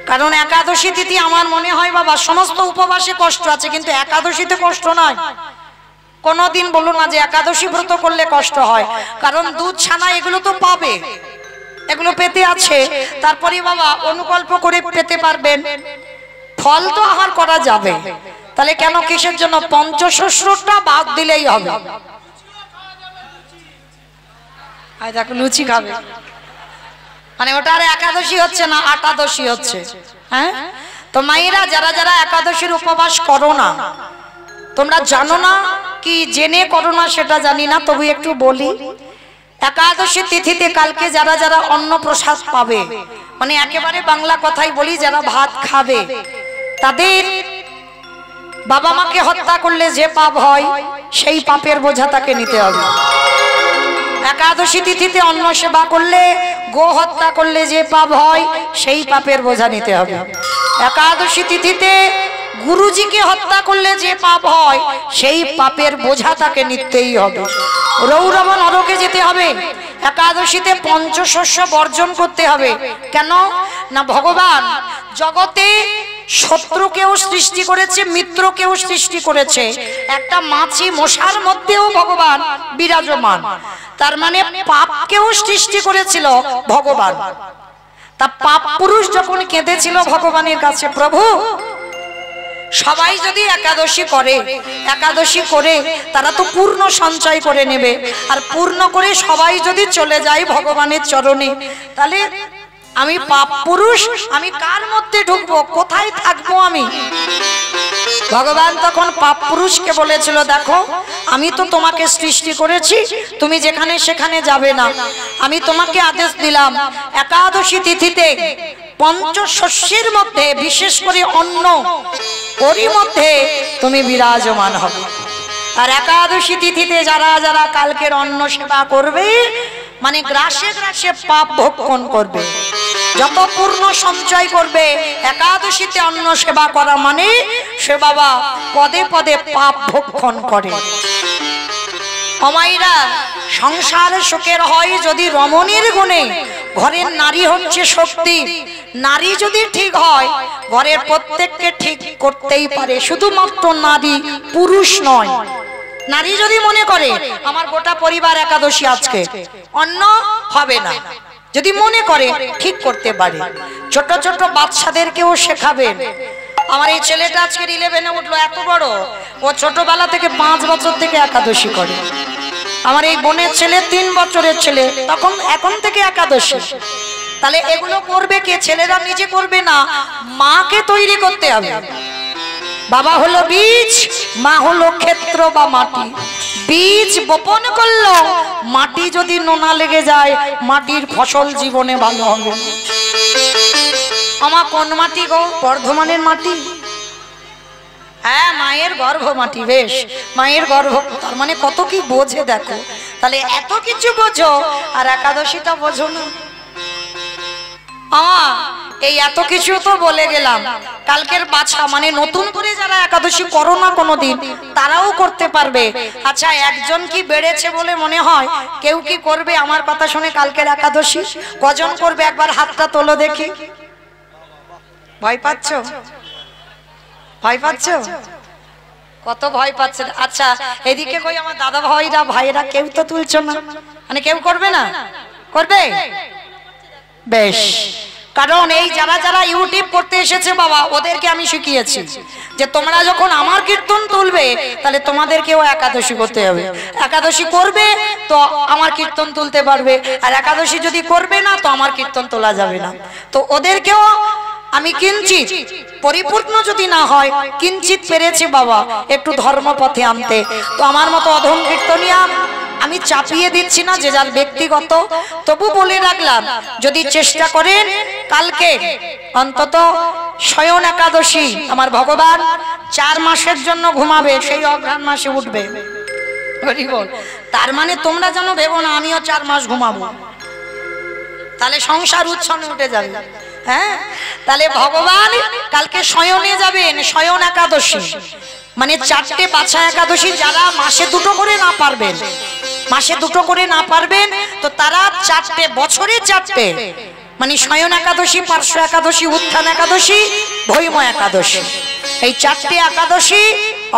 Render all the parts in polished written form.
কারণ একাদশী তিথি আমার মনে হয় বাবা সমস্ত উপবাসে কষ্ট আছে, কিন্তু একাদশীতে কষ্ট নয়। কোনদিন বলো না যে একাদশী ব্রত করলে কষ্ট হয়, কারণ দুধ ছানা এগুলো তো পাবে, এগুলো পেতে আছে, তারপরে বাবা অনুকল্প করে পেতে পারবেন, ফল তো আহার করা যাবে। তাহলে কেন কিসের জন্য পঞ্চশস্যটা বাদ দিলেই হবে? আই দেখো লুচি খাবে, মানে ওটা আর একাদশী হচ্ছে না, আটাদশী হচ্ছে। হ্যাঁ, তো মায়েরা যারা যারা একাদশীর উপবাস করো না, তোমরা জানো না কি জেনে করো না সেটা জানি না, তবু একটু বলি। একাদশী তিথিতে কালকে যারা যারা অন্ন প্রসাদ পাবে, মানে একেবারে বাংলা কথাই বলি, যারা ভাত খাবে, তাদের বাবা মাকে হত্যা করলে যে পাপ হয় সেই পাপের বোঝা তাকে নিতে হবে। একাদশী তিথিতে অন্ন সেবা করলে, গো হত্যা করলে যে পাপ হয় সেই পাপের বোঝা নিতে হবে। একাদশী তিথিতে গুরুজিকে হত্যা করলে যে পাপ হয় সেই পাপের বোঝা তাকে নিতেই হবে। রৌরব নরকে যেতে হবে। একাদশীতে পঞ্চশস্য বর্জন করতে হবে। কেন না, ভগবান জগতে শত্রুকেও সৃষ্টি করেছে, মিত্রকেও সৃষ্টি করেছে। একটা মাছি মশার মধ্যেও ভগবান বিরাজমান, তার মানে পাপকেও সৃষ্টি করেছিল ভগবান। তা পাপ পুরুষ যখন কেঁদেছিল ভগবানের কাছে, প্রভু সবাই যদি একাদশী করে, একাদশী করে তারা তো পূর্ণ সঞ্চয় করে নেবে, আর পূর্ণ করে সবাই যদি চলে যায় ভগবানের চরণে, তাহলে আমি পাপ পুরুষ, আমি কার মধ্যে ঢুকবো, কোথায় থাকবো আমি? ভগবান তখন পাপ পুরুষকে বলেছিল, দেখো আমি তো তোমাকে সৃষ্টি করেছি, তুমি যেখানে সেখানে যাবে না। আমি তোমাকে আদেশ দিলাম একাদশী তিথিতে পঞ্চশস্যের মধ্যে, বিশেষ করে অন্ন ওরই মধ্যে তুমি বিরাজমান হবে। আর একাদশী তিথিতে যারা যারা কালকের অন্ন সেবা করবে, মানে গ্রাসে গ্রাসে পাপ ভক্ষণ করবে, যত পূর্ণ সঞ্চয় করবে। একাদশীতে অন্ন সেবা করা মানে সে বাবা পদে পদে পাপ ভক্ষণ করে। অমাইরা সংসার সুখের হয় যদি রমণীর গুণে। ঘরের নারী হচ্ছে শক্তি, নারী যদি ঠিক হয় ঘরের প্রত্যেককে ঠিক করতেই পারে, শুধুমাত্র নারী, পুরুষ নয়। নারী যদি মনে করে আমার গোটা পরিবার একাদশী আজকে অন্ন হবে না, যদি মনে করে ঠিক করতে পারে। ছোট ছোট বাচ্চাদেরকেও শেখাবেন। আমার এই ছেলেটা আজকে 11-এ উঠলো, এত বড়, ও ছোটবেলা থেকে 5 বছর থেকে একাদশী করে। আমার এই বোনের ছেলে 3 বছরের ছেলে, তখন এখন থেকে একাদশী। তাহলে এগুলো করবে কে? ছেলেরা নিজে করবে না, মাকে তৈরি করতে হবে। বাবা হলো বীজ, মা হলো ক্ষেত্র বা মাটি। বীজ বপন করলো, মাটি যদি নোনা লেগে যায় মাটির ফসল জীবনে ভালো হবে। আমার কোন মাটি গো? বর্ধমানের মাটি। হ্যাঁ, মায়ের গর্ভ মাটি। বেশ, মায়ের গর্ভ, তার মানে কত কি বোঝে দেখো। তাহলে এত কিছু বোঝো আর একাদশীটা বোঝো না। এই এত কিছু তো বলে গেলাম। কালকের বাছা মানে নতুন করে যারা একাদশী করো না কোনোদিন, তারাও করতে পারবে। আচ্ছা, একজন কি বেড়েছে বলে মনে হয়? কেউ কি করবে আমার কথা শুনে কালকের একাদশী? কজন করবে একবার হাতটা তোলো দেখি। ভয় পাচ্ছ? ভয় পাচ্ছ? কত ভয় পাচ্ছে। আচ্ছা, এদিকে কই আমার দাদা ভাইরা ভাইয়েরা কেউ তো তুলছো না, মানে কেউ করবে না? করবে? বেশ, কারণ এই যারা যারা ইউটিউব করতে এসেছে বাবা, ওদেরকে আমি শিখিয়েছি যে তোমরা যখন আমার কীর্তন তুলবে তাহলে তোমাদেরকেও একাদশী করতে হবে। একাদশী করবে তো আমার কীর্তন তুলতে পারবে, আর একাদশী যদি করবে না তো আমার কীর্তন তোলা যাবে না। তো ওদেরকেও আমি কিঞ্চিত, পরিপূর্ণ যদি না হয় কিঞ্চিত পেরেছি বাবা একটু ধর্মপথে আনতে। তো আমার মতো অধম কীর্তনিয়া আমি চাপিয়ে দিচ্ছি না, যে যার ব্যক্তিগত। তবু বলে রাখলাম, যদি চেষ্টা করেন কালকে অন্তত শয়ন একাদশী, আমার ভগবান 4 মাসের জন্য ঘুমাবে, সেই অঘ্রাণ মাসে উঠবে। তার মানে তোমরা যেন ভেবো না আমিও 4 মাস ঘুমাবো, তাহলে সংসার উচ্ছনে উঠে যাবে। হ্যাঁ, তাহলে ভগবান কালকে শয়নে যাবেন, শয়ন একাদশী মানে 4টে বাছা একাদশী। যারা মাসে 2টো করে না পারবেন, মাসে 2টো করে না পারবেন তো তারা 4টে, বছরে 4টে মানে শয়ন একাদশী, পার্শ্ব একাদশী, উত্থান একাদশী, ভৈম একাদশী, এই 4টি একাদশী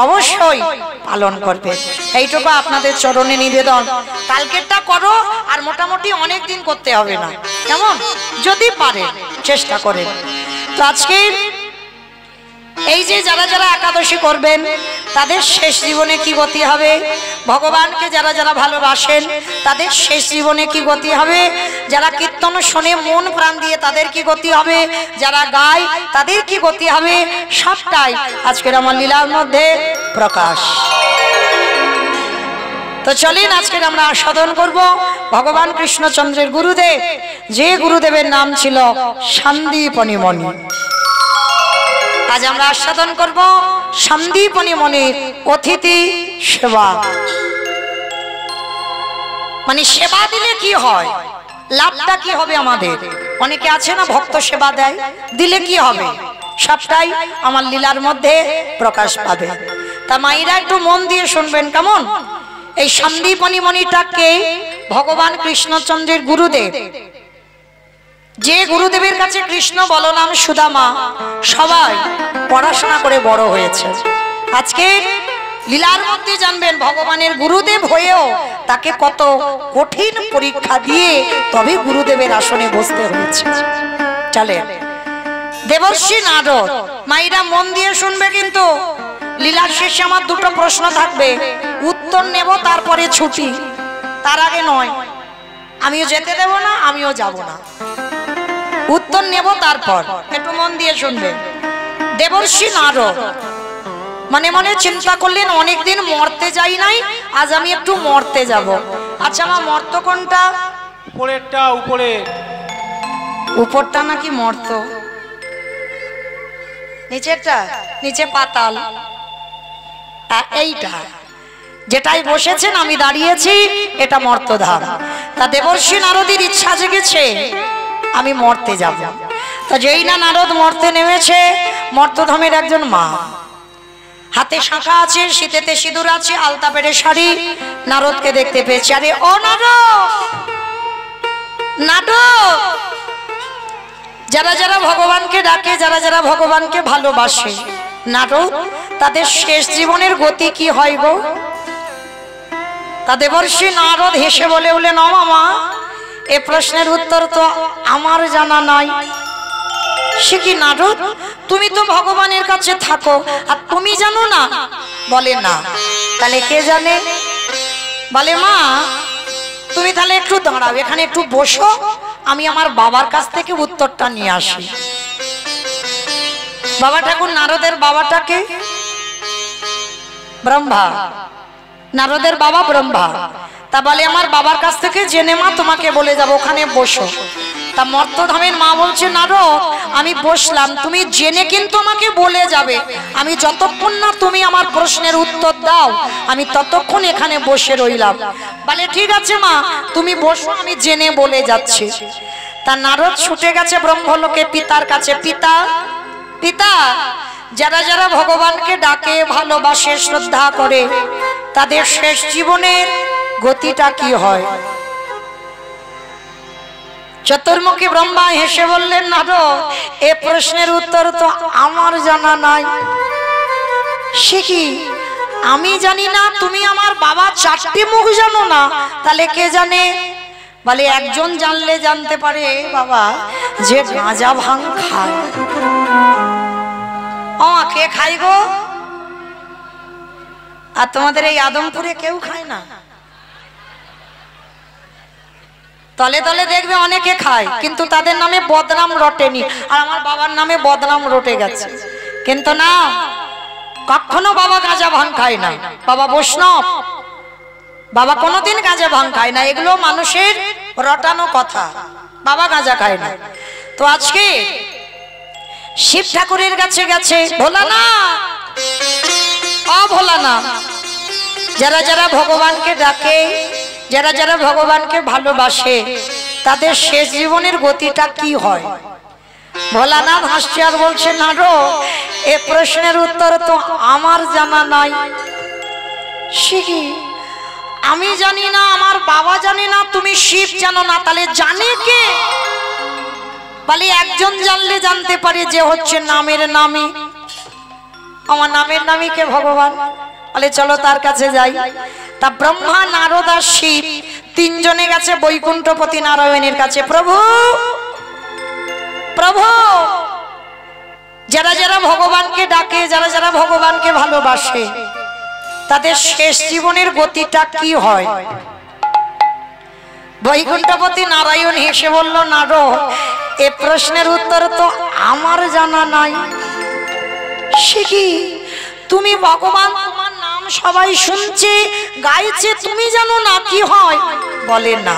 অবশ্যই পালন করবে। এইটুকু আপনাদের চরণে নিবেদন। কালকেরটা করো, আর মোটামুটি অনেক দিন করতে হবে না, কেমন? যদি পারে চেষ্টা করেন। তো আজকে এই যে যারা যারা একাদশী করবেন তাদের শেষ জীবনে কি গতি হবে, ভগবানকে যারা যারা ভালোবাসেন তাদের শেষ জীবনে কি গতি হবে, যারা কীর্তন শোনে মন প্রাণ দিয়ে তাদের কি গতি হবে, যারা গায় তাদের কি গতি হবে, সবটাই আজকের আমার লীলার মধ্যে প্রকাশ। তো চলেন আজকের আমরা আস্বাদন করব ভগবান কৃষ্ণচন্দ্রের গুরুদেব, যে গুরুদেবের নাম ছিল সন্দীপনী মণি। আজ আমরা আস্বাদন করব সন্দীপনী মণির অতিথি সেবা। মানে সেবা দিলে কি হয়, লাভটা কি হবে আমাদের? অনেকে আছে না ভক্ত সেবা দেয়, দিলে কি হবে, সবটাই আমার লীলার মধ্যে প্রকাশ পাবে। তা মায়েরা একটু মন দিয়ে শুনবেন কেমন। এই সন্দীপনী মণিটাকে ভগবান কৃষ্ণচন্দ্রের গুরুদেব, যে গুরুদেবের কাছে কৃষ্ণ, বলরাম, সুদামা সবাই পড়াশোনা করে বড় হয়েছে। আজকে লীলার মধ্যে জানবেন ভগবানের গুরুদেব হয়েও তাকে কত কঠিন পরীক্ষা দিয়ে তবে গুরুদেবের আসনে বসতে হয়েছে। চলেন দেবর্ষি নারদ, মাইরা মন দিয়ে শুনবে কিন্তু। লীলার শেষে আমার দুটো প্রশ্ন থাকবে, উত্তর নেব তারপরে ছুটি, তার আগে নয়। আমিও যেতে দেব না, আমিও যাব না, উত্তর নেব তারপর। একটু মন দিয়ে শুনবে। দেবর্ষি নারদ মনে মনে চিন্তা করলেন অনেকদিন মরতে যাই নাই, আজ আমি একটু মরতে যাব। আচ্ছা আমার মর্ত কোনটা? উপরেরটা। উপরটা নাকি মর্ত? নিচেরটা? নিচে পাতাল। এইটা যেটাই বসেছেন আমি দাঁড়িয়েছি এটা মর্তধাম। তা দেবর্ষি নারদের ইচ্ছা জেগেছে আমি মরতে যাব। তা যেই না নারদ মরতে নেমেছে, মর্তধামের একজন মা, হাতে শাঁখা আছে, শীতেতে সিঁদুর আছে, আলতা পেরে শাড়ি, নারদকে দেখতে পেয়েছে। আরে ও নারদ, নারদ! যারা যারা ভগবানকে ডাকে, যারা যারা ভগবানকে ভালোবাসে, নারদ তাদের শেষ জীবনের গতি কি হয় গো? তা দেবর্ষি নারদ হেসে বলে বলে, না মামা, এ প্রশ্নের উত্তর তো আমার জানা নাই। সে কি নারদ, তুমি তো ভগবানের কাছে থাকো আর তুমি জানো না? বলে না। তাহলে কে জানে? বলে মা তুমি তাহলে একটু দাঁড়াও, এখানে একটু বসো, আমি আমার বাবার কাছ থেকে উত্তরটা নিয়ে আসি। বাবা ঠাকুর নারদের বাবাটাকে ব্রহ্মা, নারদের বাবা ব্রহ্মা। তা বলে আমার বাবার কাছ থেকে জেনে মা তোমাকে বলে যাবো, ওখানে বসো। তা মর্তধামের মা বলছে, নারদ আমি বসলাম, তুমি জেনে কিন্তু আমাকে বলে যাবে। আমি যতক্ষণ না তুমি আমার প্রশ্নের উত্তর দাও আমি ততক্ষণ এখানে বসে রইলাম। বলে ঠিক আছে মা তুমি বসো, আমি জেনে বলে যাচ্ছি। তা নারদ ছুটে গেছে ব্রহ্মলোকে পিতার কাছে। পিতা, পিতা, যারা যারা ভগবানকে ডাকে, ভালোবাসে, শ্রদ্ধা করে তাদের শেষ জীবনের গতিটা কি হয়? চতুর্মুখী ব্রহ্মা হেসে বললেন, নারদ এ প্রশ্নের উত্তর তো আমার জানা নাই। সে কি আমি জানি না? তুমি আমার বাবা 4টি মুখ জানো না? তাহলে কে জানে? বলে একজন জানলে জানতে পারে বাবা, যে গাঁজা ভাং খায়। কে খাই গো? আর তোমাদের এই আদমপুরে কেউ খায় না? তলে তলে দেখবে অনেকে খায়, কিন্তু তাদের নামে বদনাম রটেনি। আর আমার বাবার নামে বদনাম রটে গেছে। কিন্তু না, কখনো বাবা গাঁজা ভাং খায় না। বাবা বৈষ্ণব, বাবা কোনোদিন গাঁজা ভাং খায় না। এগুলো মানুষের রটানো কথা। বাবা গাঁজা খায় না। তো আজকে শিব ঠাকুরের কাছে গেছে ভোলানাথ, ভোলানাথ, যারা যারা ভগবানকে ডাকে, যারা যারা ভগবানকে ভালোবাসে তাদের শেষ জীবনের গতিটা কি হয়? ভোলানাথ হাসছে আর বলছে, নারদ এ প্রশ্নের উত্তর তো আমার জানা নাই। সে কি আমি জানি না, আমার বাবা জানে না, তুমি শিব জানো না, তাহলে জানে কে? বলে একজন জানলে জানতে পারে যে হচ্ছে নামের নামী, আমার নামের নামী কে ভগবান। বলে চলো তার কাছে যাই। তা ব্রহ্মা নারদ আর শিব তিনজনে গেছে বৈকুণ্ঠপতি নারায়ণের কাছে। প্রভু প্রভু, যারা যারা ভগবানকে ডাকে, যারা যারা ভগবানকে ভালোবাসে, তাদের শেষ জীবনের গতিটা কি হয়? বৈকুণ্ঠপতি নারায়ণ হেসে বলল, নারদ, এ প্রশ্নের উত্তর তো আমার জানা নাই। সে কি, তুমি ভগবান, তোমার নাম সবাই শুনছে গাইছে, তুমি জানো না কি হয়? বলে না।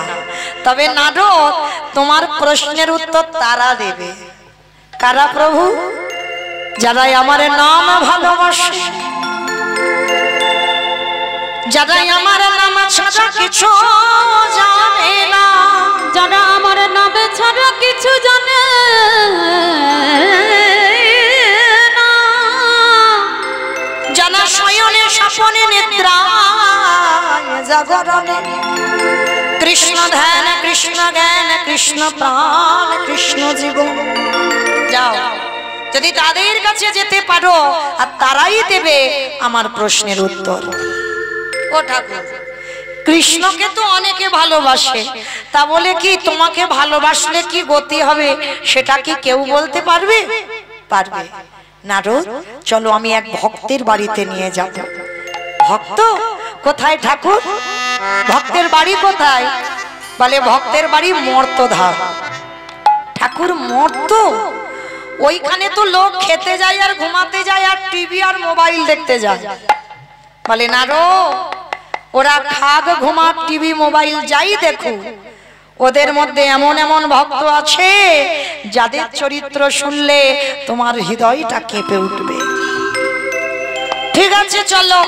তবে নারদ, তোমার প্রশ্নের উত্তর তারা দেবে। কারা প্রভু? যারাই আমার নাম ভালোবাসে, যারাই আমার নাম ছাড়া কিছু জানে না, যারা আমার নাম ছাড়া কিছু জানে না, যারা শয়নে স্বপনে নিদ্রায় জাগরণে কৃষ্ণ ধ্যান, কৃষ্ণ জ্ঞান, কৃষ্ণ প্রাণ, কৃষ্ণ জীবন। যাও, যদি তাদের কাছে যেতে পারো, আর তারাই দেবে আমার প্রশ্নের উত্তর। ও ঠাকুর, কৃষ্ণকে তো অনেকে ভালোবাসে, তা বলে কি তোমাকে ভালোবাসলে কি গতি হবে সেটা কি কেউ বলতে পারবে? পারবে। নারদ, চলো আমি এক ভক্তের বাড়িতে নিয়ে যাব। ভক্ত কোথায় ঠাকুর? ভক্তের বাড়ি কোথায়? বলে ভক্তের বাড়ি মর্তধাম। ঠাকুর, মর্ত? ওইখানে তো লোক খেতে যায় আর ঘুমাতে যায় আর টিভি আর মোবাইল দেখতে যায়। বলে নারদ, ওরা খাগ, ঘুমাক, টিভি, মোবাইল যাই দেখো, ওদের মধ্যে এমন এমন ভক্ত আছে যাদের চরিত্র শুনলে তোমার হৃদয়টা কেঁপে উঠবে। ঠিক আছে, চলো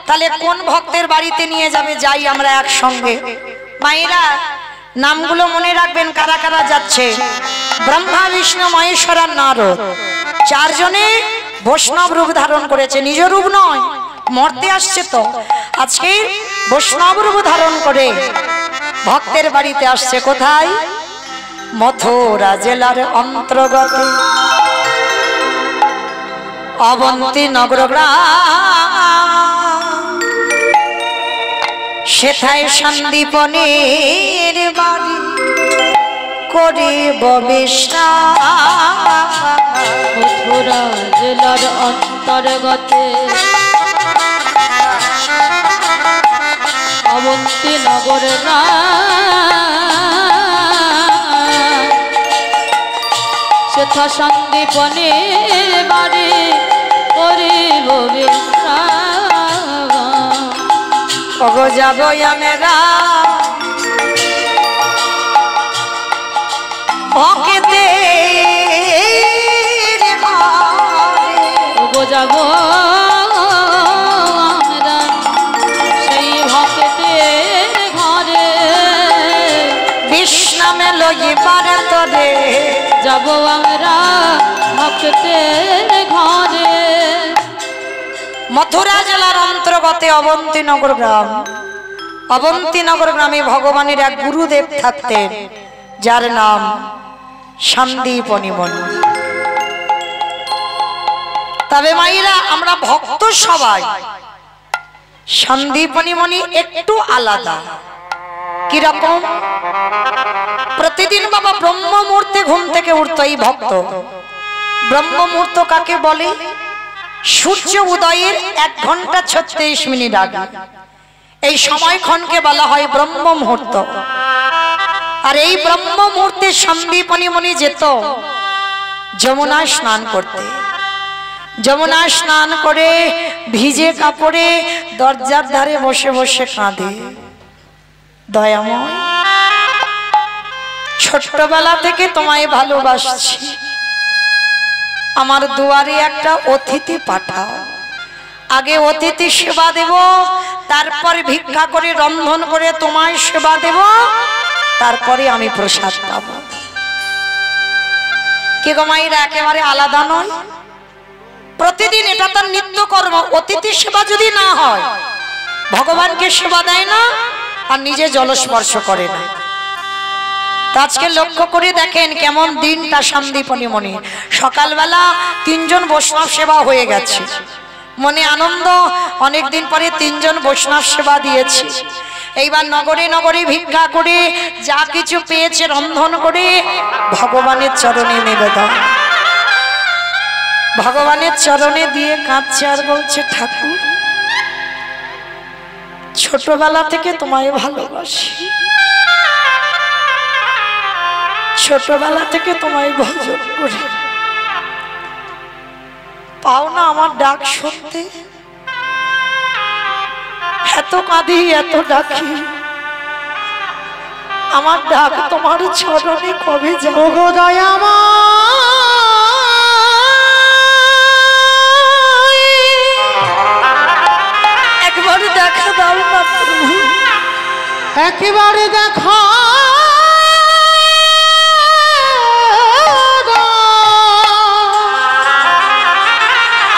তাহলে কোন ভক্তের বাড়িতে নিয়ে যাবে, যাই আমরা একসঙ্গে। মায়েরা নামগুলো মনে রাখবেন, কারা কারা যাচ্ছে। ব্রহ্মা, বিষ্ণু, মহেশ্বর আর নারদ, চারজনে বৈষ্ণব রূপ ধারণ করেছে, নিজ রূপ নয়, মর্তে আসছে তো। আজকে বৈষ্ণব রূপ ধারণ করে ভক্তের বাড়িতে আসছে। কোথায়? মথুরা জেলার অন্তর্গত অবন্তী নগর গ্রাম, সেথায় সন্দীপনের বাড়ি করিব বিশ্রাম। মথুরা জেলার অন্তর্গতে অবন্তী নগর সেথা সন্দীপনের বাড়ি করিব বিশ্রাম। ওগো যাব আমরা ভক্তে, ওগো যাব আমরা সেই ভক্তের ঘরে, বিষ্ণামে লইবার তরে যাব আমরা ভক্তের ঘরে। মথুরা জেলার অন্তর্গত অবন্তী নগর গ্রাম। অবন্তী নগর গ্রামে ভগবানের এক গুরুদেব থাকতেন, যার নাম সন্দীপনী মুনি। তবে মাইরা আমরা ভক্ত সবাই, সন্দীপনী মুনি একটু আলাদা। কিরকম? প্রতিদিন বাবা ব্রহ্ম মুহূর্তে ঘুম থেকে উঠতো এই ভক্ত। ব্রহ্ম মুহূর্ত কাকে বলে? সূর্য উদয়ের 1 ঘন্টা 36 মিনিট আগে এই সময়ক্ষণকে বলা হয় ব্রহ্ম মুহূর্ত। আর এই ব্রহ্ম মুহূর্তে সন্দীপনী মুনি যেত যমুনায় স্নান করতে। যমুনায় স্নান করে ভিজে কাপড়ে দরজার ধারে বসে বসে কাঁদে, দয়াময়, ছোটবেলা থেকে তোমায় ভালোবাসছি, আমার দুয়ারে একটা অতিথি পাঠাও। আগে অতিথি সেবা দেব, তারপর ভিক্ষা করে রন্ধন করে তোমায় সেবা দেব, তারপরে আমি প্রসাদ পাব। কি গো মায়েরা, একেবারে আলাদা নয়? প্রতিদিন এটা তার নিত্য কর্ম। অতিথি সেবা যদি না হয়, ভগবানকে সেবা দেয় না আর নিজে জলস্পর্শ করে না। আজকে লক্ষ্য করে দেখেন কেমন দিনটা সন্দীপনী মনি। সকালবেলা 3 জন বৈষ্ণব সেবা হয়ে গেছে, মনে আনন্দ, অনেক দিন পরে 3 জন বৈষ্ণব সেবা দিয়েছি। এইবার নগরে নগরে ভিক্ষা করে যা কিছু পেয়েছে রন্ধন করে ভগবানের চরণে নিবেদন, ভগবানের চরণে দিয়ে কাঁদছে আর বলছে, ঠাকুর ছোটবেলা থেকে তোমায় ভালোবাসি, ছোটবেলা থেকে তোমায় ভজন করি, পাও না আমার ডাক শুনতে, এত কাঁদি এত ডাকি, আমার ডাক তোমার চরণে কবে যাবো গো দয়াময়, একবার দেখা দাও না প্রভু, একেবারে দেখা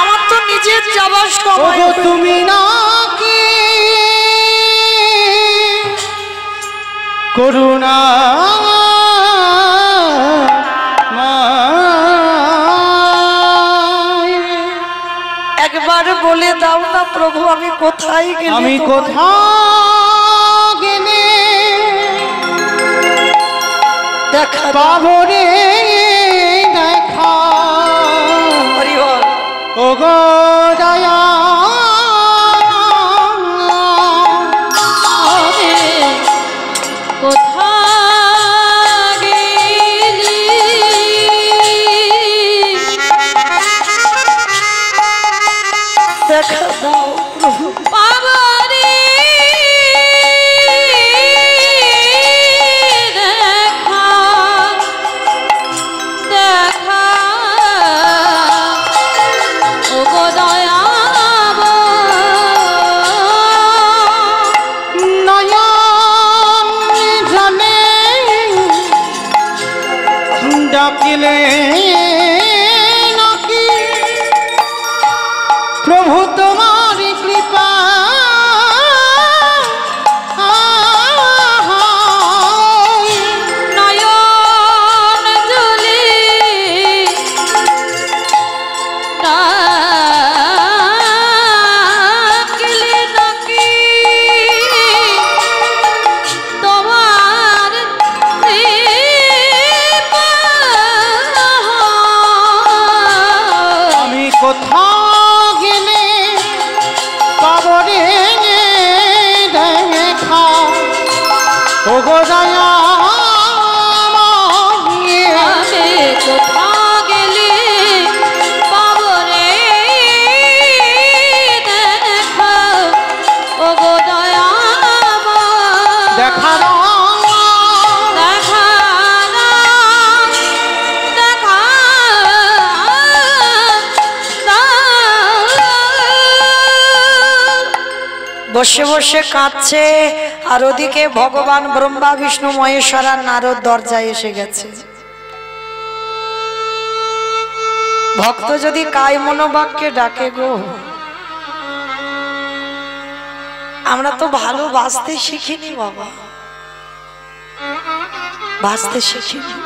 আমার তো নিজের যাবার সময়, তুমি নাকি করুণা একবার বলে দাও না প্রভু আমি কোথায় গেলে, আমি কোথায় গেলে দেখা পাবো রে দেখা, হরি বল। ও গো দয়া দেখা দাও প্রভু, পাবরে দেখা দেখা ও গো দয়াব নয়ন জলে ডাকিলে নাকি প্রভু তোমার কৃপা, নয়ন জলে ডাকিলে নাকি তোমার কৃপা, আমি কোথাও গেলে পাবরে দেখা, ও গো দয়া আমি কোথাও গেলে পাবো রে দেখা, ও গো দয়াময়, দেখা দেখা দাও, দেখা দাও। বসে বসে কাঁদছে আর ওদিকে ভগবান ব্রহ্মা বিষ্ণু মহেশ্বর আর নারদ দরজায় এসে গেছে। ভক্ত যদি কায় মনোবাক্যে ডাকে গো, আমরা তো ভালো বাঁচতে শিখিনি বাবা, বাঁচতে শিখিনি,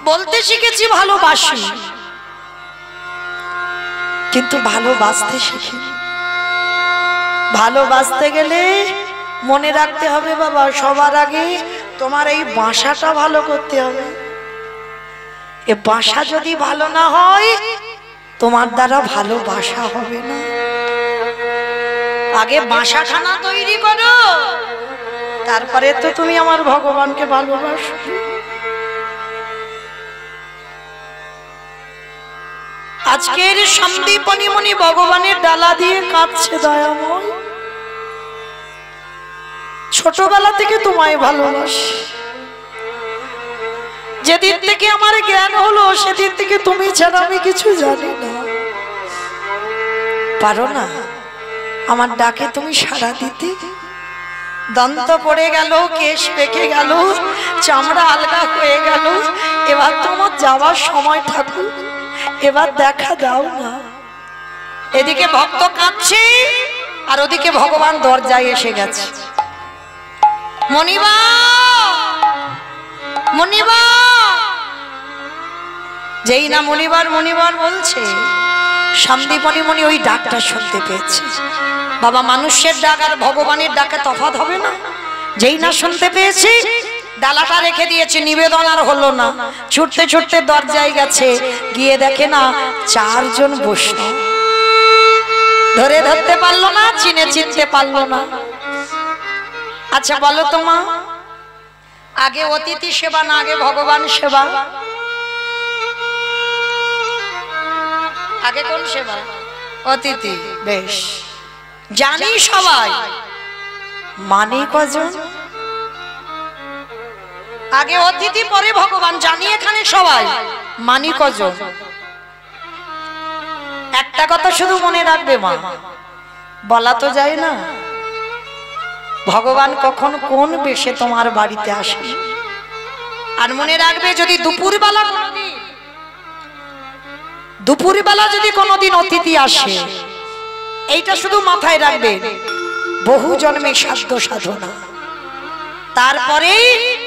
বলতে শিখেছি ভালোবাসি, কিন্তু ভালোবাসতে শিখিনি। ভালোবাসতে গেলে মনে রাখতে হবে বাবা, সবার আগে তোমার এই বাসাটা ভালো করতে হবে। এ বাসা যদি ভালো না হয় তোমার দ্বারা ভালোবাসা হবে না। আগে বাসাখানা তৈরি করো, তারপরে তো তুমি আমার ভগবানকে ভালোবাসো। আজকের সন্দীপনী মনি ভগবানের ডালা দিয়ে কাঁদছে, দয়াময় ছোটবেলা থেকে তোমায় ভালোবাসি, যেদিন থেকে আমার জ্ঞান হলো সেদিন থেকে তুমি ছাড়া আমি কিছু জানি না। পারো না আমার ডাকে তুমি সাড়া দিতে? দন্ত পড়ে গেল, কেশ পেকে গেল, চামড়া আলগা হয়ে গেল, এবার তোমার যাওয়ার সময় ঠাকুর, এবার দেখা দাও না। এদিকে ভক্ত কাঁদছে আর ওদিকে ভগবান দরজায় এসে গেছে। মণিবা মনিবার, যেই না মনিবার মনিবার বলছে, সন্দীপনী মনি ওই ডাকটা শুনতে পেয়েছে। বাবা, মানুষের ডাক আর ভগবানের ডাকে তফাৎ হবে না? যেই না শুনতে পেয়েছি, ডালাটা রেখে দিয়েছে, নিবেদন আর হলো না। ছুটতে ছুটতে দরজায় গেছে, গিয়ে দেখে না 4 জন বৈষ্ণব। ধরতে পারলো না, চিনতে পারলো না। আচ্ছা বলো তো মা, আগে অতিথি সেবা না আগে ভগবান সেবা? আগে কোন সেবা? অতিথি। বেশ, জানি সবাই, মানে কজন? আগে অতিথি পরে ভগবান, জানি এখানে সবাই, মানি কজন? একটা কথা শুধু মনে রাখবে মা, বলা তো যায় না ভগবান কখন কোন বেশে তোমার বাড়িতে আসে। আর মনে রাখবে, যদি দুপুরবেলা যদি কোনোদিন অতিথি আসে, এইটা শুধু মাথায় রাখবে, বহু জন্মে সাধ্য সাধনা, তারপরে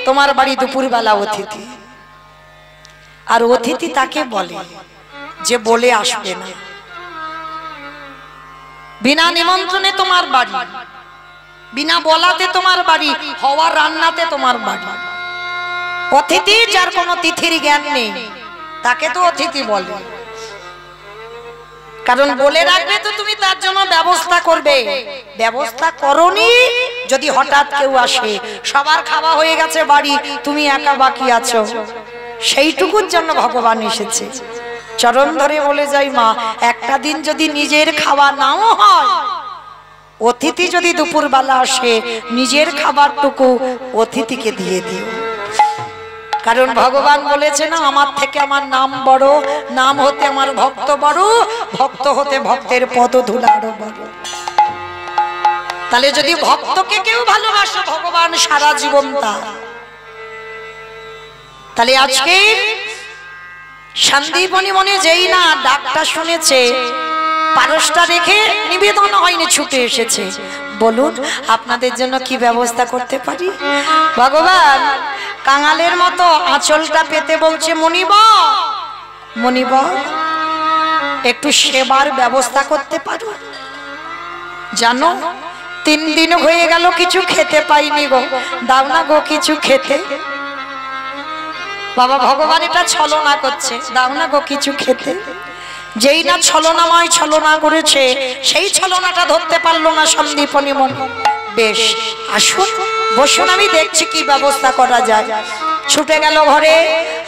তোমার বাড়ি দুপুরবেলা অতিথি। আর অতিথি তাকে বলে যে বলে আসবে না, বিনা নিমন্ত্রণে তোমার বাড়ি, বিনা বলাতে তোমার বাড়ি, হওয়ার রান্নাতে তোমার বাড়ি। অতিথি যার কোনো তিথির জ্ঞান নেই, তাকে তো অতিথি বলে। কারণ বলে রাখবে তো তুমি তার জন্য ব্যবস্থা করবে। ব্যবস্থা করনি, যদি হঠাৎ কেউ আসে, সবার খাওয়া হয়ে গেছে বাড়ি, তুমি একা বাকি আছো, সেইটুকুর জন্য ভগবান এসেছে। চরণ ধরে বলে যাই মা, একটা দিন যদি নিজের খাওয়া নাও হয়, অতিথি যদি দুপুরবেলা আসে, নিজের খাবারটুকু অতিথিকে দিয়ে দিও। কারণ ভগবান বলেছে না, আমার থেকে আমার নাম বড়, নাম হতে আমার ভক্ত বড়, ভক্ত হতে ভক্তের পদধূলা আরো বড়। তাহলে যদি ভক্তকে কেউ ভালোবাসে, ভগবান সারা জীবন তার। তাহলে আজকে সন্দীপনী মনে যেই না ডাকটা শুনেছে, পারসটা রেখে, নিবেদন হয়নি, ছুটে এসেছে। বলুন আপনাদের জন্য কি ব্যবস্থা করতে পারি? ভগবান কাঙালের মতো আঁচলটা পেতে বলছে, মনিবর মনিবর একটু সেবার ব্যবস্থা করতে পারো? জানো 3 দিন হয়ে গেল কিছু খেতে পাইনি গো, দাও না গো কিছু খেতে। বাবা ভগবান এটা ছলনা করছে, দাও না গো কিছু খেতে। যেই না ছলনাময় ছলনা করেছে, সেই ছলনাটা ধরতে পারলো না সন্দীপনী মন। বেশ, আসুন বসুন, আমি দেখছি কি ব্যবস্থা করা যায়। ছুটে গেল ঘরে,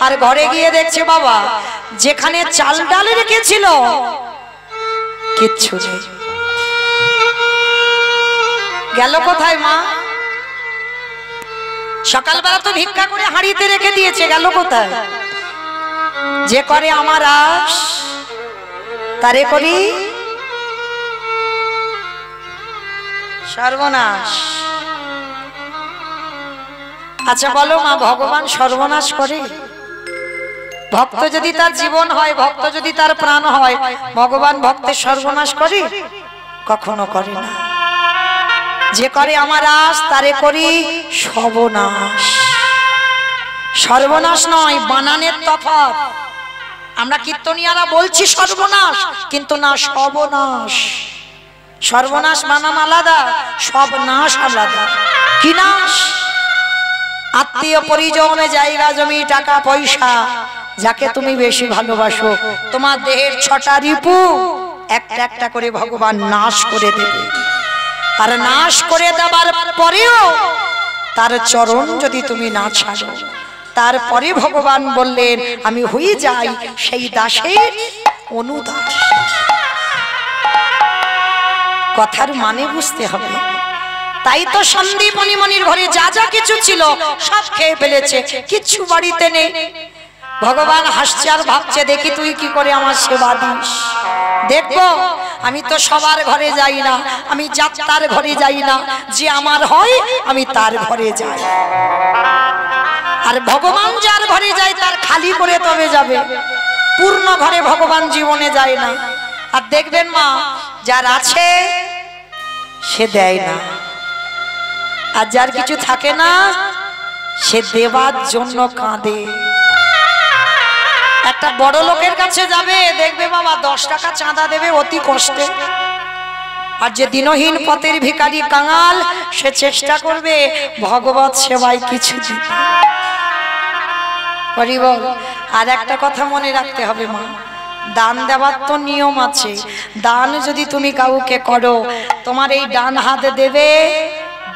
আর ঘরে গিয়ে দেখছে বাবা যেখানে চাল ডাল রেখেছিল কিচ্ছু নেই। গেল কোথায় মা? সকালবেলা তো ভিক্ষা করে হাঁড়িতে রেখে দিয়েছে, গেল কোথায়? যে করে আমার আশ তারে করি সর্বনাশ। আচ্ছা বলো মা, ভগবান সর্বনাশ করে? ভক্ত যদি তার জীবন হয়, ভক্ত যদি তার প্রাণ হয়, ভগবান ভক্তের সর্বনাশ করে? কখনো করে না। যে করে আমার আশ তারে করি সর্বনাশ। সর্বনাশ নয়, বানানের তফাৎ। আমরা কীর্তনিয়ারা বলছি সর্বনাশ, কিন্তু না, সর্বনাশ। সর্বনাশ বানান আলাদা, সব নাশ আলাদা। কি নাশ? আত্মীয় পরিজন, জায়গা জমি, টাকা পয়সা, যাকে তুমি বেশি ভালোবাসো, তোমার দেহের 6টা রিপু একটা একটা করে ভগবান নাশ করে দেবে। আর নাশ করে দেবার পরেও তার চরণ যদি তুমি না ছাড়ো, তারপরে ভগবান বললেন আমি হয়ে যাই সেই দাসের অনুদাস। কথার মানে বুঝতে হবে। তাই তো সন্দীপনী মনির ঘরে যা যা কিছু ছিল সব খেয়ে ফেলেছে, কিচ্ছু বাড়িতে নেই। ভগবান হাসছে আর ভাবছে, দেখি তুই কি করে আমার সেবা দিস। দেখবো, আমি তো সবার ঘরে যাই না, আমি যাত্রার ঘরে যাই না, যে আমার হয় আমি তার ঘরে যাই। আর ভগবান যার ঘরে যায় তার খালি করে তবে যাবে, পূর্ণ ঘরে ভগবান জীবনে যায় না। আর দেখবেন মা, যার আছে সে দেয় না, আর যার কিছু থাকে না সে দেবার জন্য কাঁদে। একটা বড় লোকের কাছে যাবে, দেখবে বাবা 10 টাকা চাঁদা দেবে অতি কষ্টে। আর যে দিনহীন পথের ভিখারি কাঙাল, সে চেষ্টা করবে ভগবত সেবায় কিছু দিতে। হরিবল। আর একটা কথা মনে রাখতে হবে মা, দান দেওয়ার তো নিয়ম আছে। দান যদি তুমি কাউকে করো, তোমার এই ডান হাত দেবে,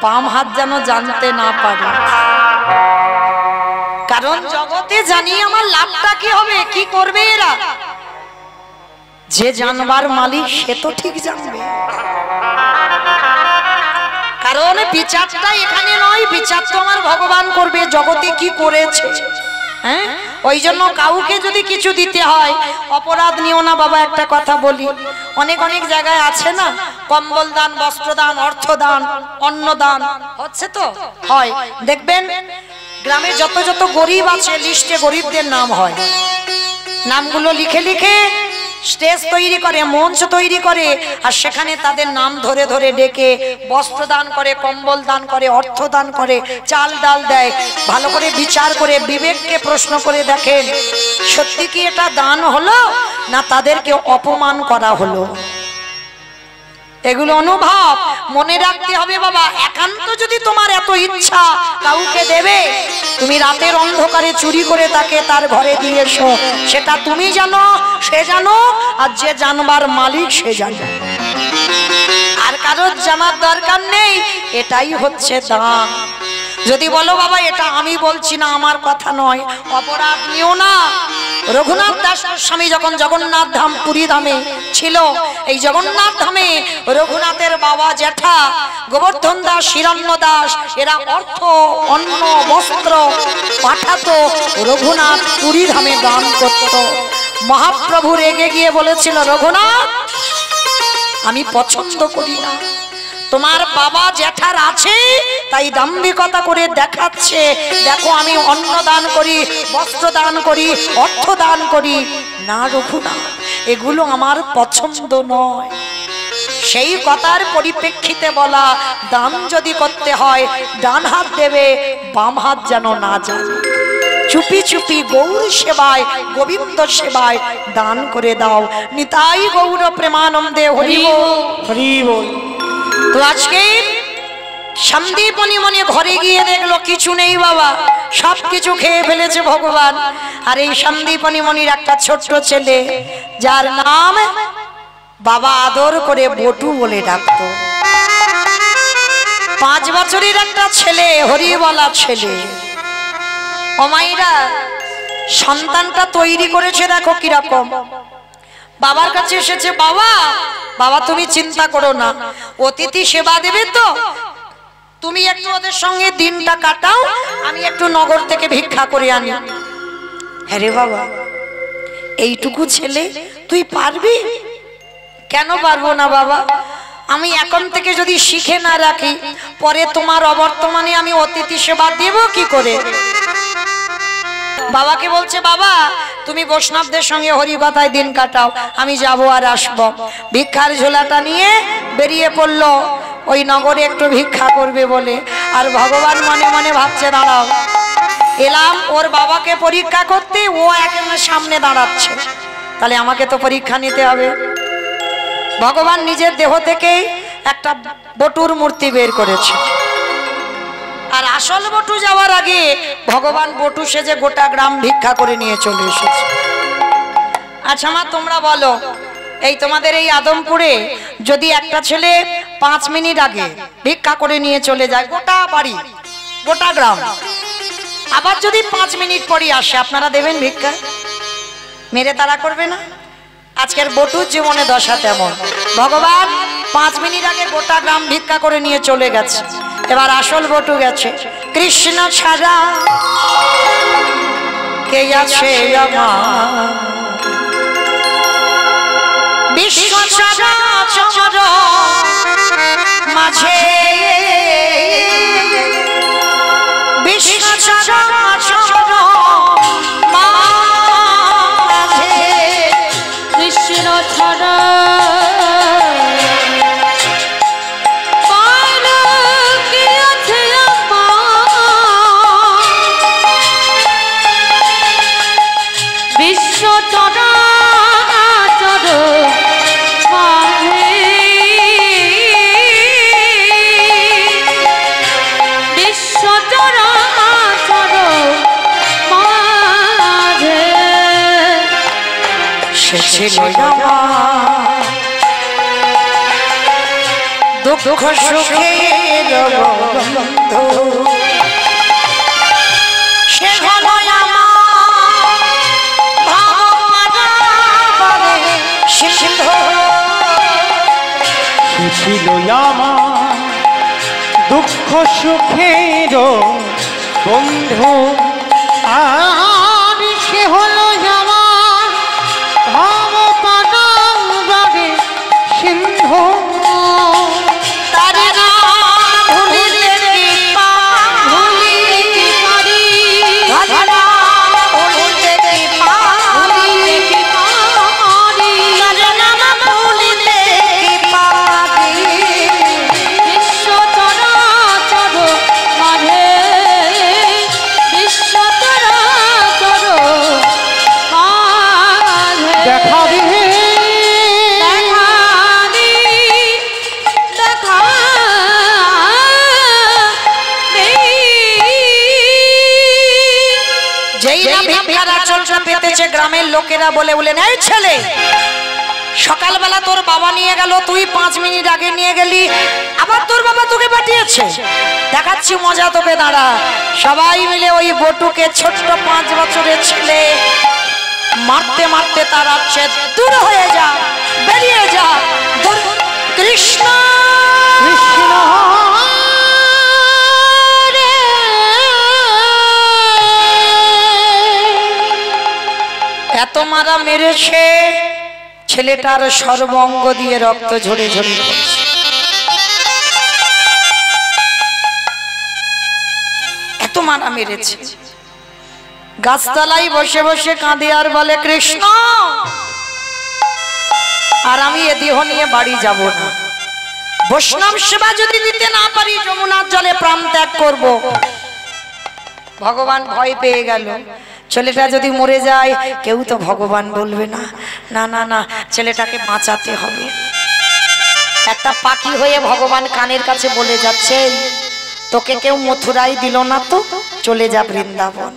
বাম হাত যেন জানতে না পারে। কারণ জগতে জানি আমার লাভটা কি হবে, কি করবে এরা। যে জানবার মালিক সে তো ঠিক জানবে। কারণ বিচারটা এখানে নয়, বিচার তো আমার ভগবান করবে জগতে কি করেছে। হ্যাঁ, ওই জন্য কাউকে যদি কিছু দিতে হয় অপরাধ নিও না বাবা। একটা কথা বলি, অনেক অনেক জায়গায় আছে না, কম্বল দান, বস্ত্র দান, অর্থ দান, অন্ন দান হচ্ছে তো হয়। দেখবেন গ্রামে যত যত গরিব আছে লিস্টে গরিবদের নাম হয়। নামগুলো লিখে লিখে স্টেজ তৈরি করে, মঞ্চ তৈরি করে, আর সেখানে তাদের নাম ধরে ধরে ডেকে বস্ত্র দান করে, কম্বল দান করে, অর্থ দান করে, চাল ডাল দেয়। ভালো করে বিচার করে বিবেককে প্রশ্ন করে দেখেন, সত্যি কি এটা দান হলো না তাদেরকে অপমান করা হলো? এগুলো অনুভব মনে রাখতে হবে বাবা। একান্ত যদি তোমার এত ইচ্ছা কাউকে দেবে, তুমি রাতের অন্ধকারে চুরি করে তাকে তার ঘরে দিয়ে এসো, সেটা তুমি জানো, সে জানো, আর যে জানবার মালিক সে জানে। আর কারোর জানার দরকার নেই। এটাই হচ্ছে দান। যদি বলো বাবা এটা আমি বলছি না, আমার কথা নয়, অপরাধ নিও না। রঘুনাথ দাস স্বামী যখন জগন্নাথ ধাম পুরী ধামে ছিল, এই জগন্নাথ ধামে রঘুনাথের বাবা জ্যাঠা গোবর্ধন দাস, হিরণ্য দাস, এরা অর্থ, অন্ন, বস্ত্র পাঠাতো, রঘুনাথ পুরী ধামে দান করত। মহাপ্রভু রেগে গিয়ে বলেছিল, রঘুনাথ আমি পছন্দ করি না, তোমার বাবা জ্যাঠার আছে তাই দাম্ভিকতা করে দেখাচ্ছে, দেখো আমি অন্ন দান করি, বস্ত্র দান করি, অর্থ দান করি। না রঘুনাথ, এগুলো আমার পছন্দ নয়। সেই কথার পরিপ্রেক্ষিতে বলা, দান যদি করতে হয় ডান হাত দেবে, বাম হাত যেন না জানে। চুপি চুপি গৌর সেবায়, গোবিন্দ সেবায় দান করে দাও। নিতাই গৌর প্রেমানন্দে হরি বল, হরি বল। তো আজকে সন্দীপনী মনে ঘরে গিয়ে দেখলো কিছু নেই বাবা, সব কিছু খেয়ে ফেলেছে ভগবান। আর এই সন্দীপনী মনির একটা ছোট্ট ছেলে, যার নাম বাবা আদর করে বটু বলে ডাকতো। 5 বছরের একটা ছেলে, হরিবলা ছেলে। অমাইরা সন্তানটা তৈরি করেছে, দেখো কিরকম। বাবার কাছে এসেছে, বাবা বাবা তুমি চিন্তা করো না, অতিথি সেবা দেবে তো, তুমি একটু ওদের সঙ্গে দিনটা কাটাও, আমি একটু নগর থেকে ভিক্ষা করে আনি। হ্যাঁ রে বাবা, এইটুকু ছেলে তুই পারবি? কেন পারবো না বাবা, আমি এখন থেকে যদি শিখে না রাখি, পরে তোমার অবর্তমানে আমি অতিথি সেবা দেব কি করে? বাবাকে বলছে, বাবা তুমি বৈষ্ণবদের সঙ্গে হরিকথায় দিন কাটাও, আমি যাব আর আসব। ভিক্ষার ঝোলাটা নিয়ে বেরিয়ে পড়লো ওই নগরে একটু ভিক্ষা করবে বলে। আর ভগবান মনে মনে ভাবছে, দাঁড়াও, এলাম ওর বাবাকে পরীক্ষা করতে, ও একজনের সামনে দাঁড়াচ্ছে, তাহলে আমাকে তো পরীক্ষা নিতে হবে। ভগবান নিজের দেহ থেকে একটা বটুর মূর্তি বের করেছে। আর আসল বটু যাওয়ার আগে ভগবান বটু সেজে গোটা গ্রাম ভিক্ষা করে নিয়ে চলে এসেছে। আচ্ছা মা তোমরা বলো, এই তোমাদের এই আদমপুরে যদি একটা ছেলে 5 মিনিট আগে ভিক্ষা করে নিয়ে চলে যায়, গোটা বাড়ি গোটা গ্রাম, আবার যদি 5 মিনিট পরে আসে, আপনারা দেবেন ভিক্ষা? মেরে তারা করবে না? আজকের বটুর জীবনে দশা তেমন। ভগবান 5 মিনিট আগে গোটা গ্রাম ভিক্ষা করে নিয়ে চলে গেছে। এবার আসল বটু গেছে। কৃষ্ণ ছাড়া কে আছে আমার, বিশ্ব চরাচর মাঝে, বিশ্ব চরাচর মাঝে কৃষ্ণ ছাড়া সে ছিল আমার দুঃখ সুখের বন্ধু, সে হলো আমার সিন্ধু। সে ছিল আমার দুঃখ সুখের বন্ধু, আর সে হলো আমার ভাব পারে সিন্ধু। তারে না ভুলিতে কি ভুলিতে কি পারি, তারে না ভুলিতে কি ভুলিতে কি পারি, তারে না ভুলিতে কি পারি। বিশ্ব চরাচর মাঝে, বিশ্ব চরাচর মাঝে দেখা দিহে পেতেছে গ্রামের লোকেরা বলে বলেন, এই ছেলে সকালবেলা তোর বাবা নিয়ে গেল, তুই 5 মিনিট আগে নিয়ে গেলি, আবার তোর বাবা তোকে পাঠিয়েছে, দেখাচ্ছি মজা তোকে, দাঁড়া। সবাই মিলে ওই বটুকে ছোট্ট 5 বছরের ছেলে মারতে মারতে তার আছে, দূর হয়ে যা, বেরিয়ে যা, কৃষ্ণ কৃষ্ণ এত মারা মেরেছে, ছেলেটার সর্বঙ্গ দিয়ে রক্ত ঝরে ঝরে পড়ছে। এত মারা মেরেছে, গাছতলায় বসে বসে কাঁদে আর বলে, কৃষ্ণ আর আমি এ দেহ নিয়ে বাড়ি যাব না, বৈষ্ণব সেবা যদি দিতে না পারি যমুনার জলে প্রাণ ত্যাগ করব। ভগবান ভয় পেয়ে গেল, ছেলেটা যদি মরে যায় কেউ তো ভগবান বলবে না, না না না, ছেলেটাকে বাঁচাতে হবে। একটা পাখি হয়ে ভগবান কানের কাছে বলে যাচ্ছে, তোকে কেউ মথুরায় দিল না তো, চলে যা বৃন্দাবন।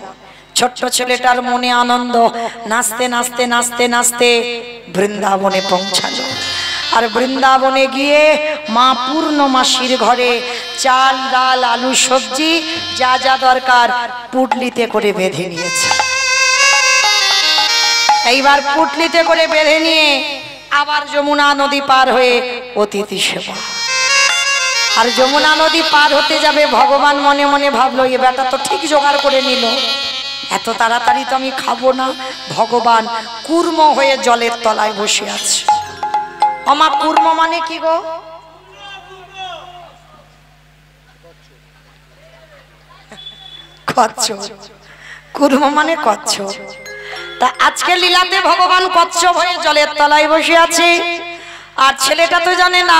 ছোট্ট ছেলেটার মনে আনন্দ, নাচতে নাচতে নাচতে নাচতে বৃন্দাবনে পৌঁছালো। আর বৃন্দাবনে গিয়ে মা পূর্ণমাসীর ঘরে চাল ডাল আলু সবজি যা যা দরকার পুটলিতে করে বেঁধে নিয়েছে। এইবার পুটলিতে করে বেঁধে নিয়ে আবার যমুনা নদী পার হয়ে অতিথি সেবা। আর যমুনা নদী পার হতে যাবে, ভগবান মনে মনে ভাবলো, এ বেটা তো ঠিক জোগাড় করে নিল, এত তাড়াতাড়ি তো আমি খাবো না। ভগবান কুর্ম হয়ে জলের তলায় বসে আছে। আমা কুর্ম মানে কি গো? কচ্ছপ। কুর্ম মানে কচ্ছপ। তা আজকে লীলাতে ভগবান কচ্ছপ হয়ে জলের তলায় বসে আছে, আর ছেলেটা তো জানে না।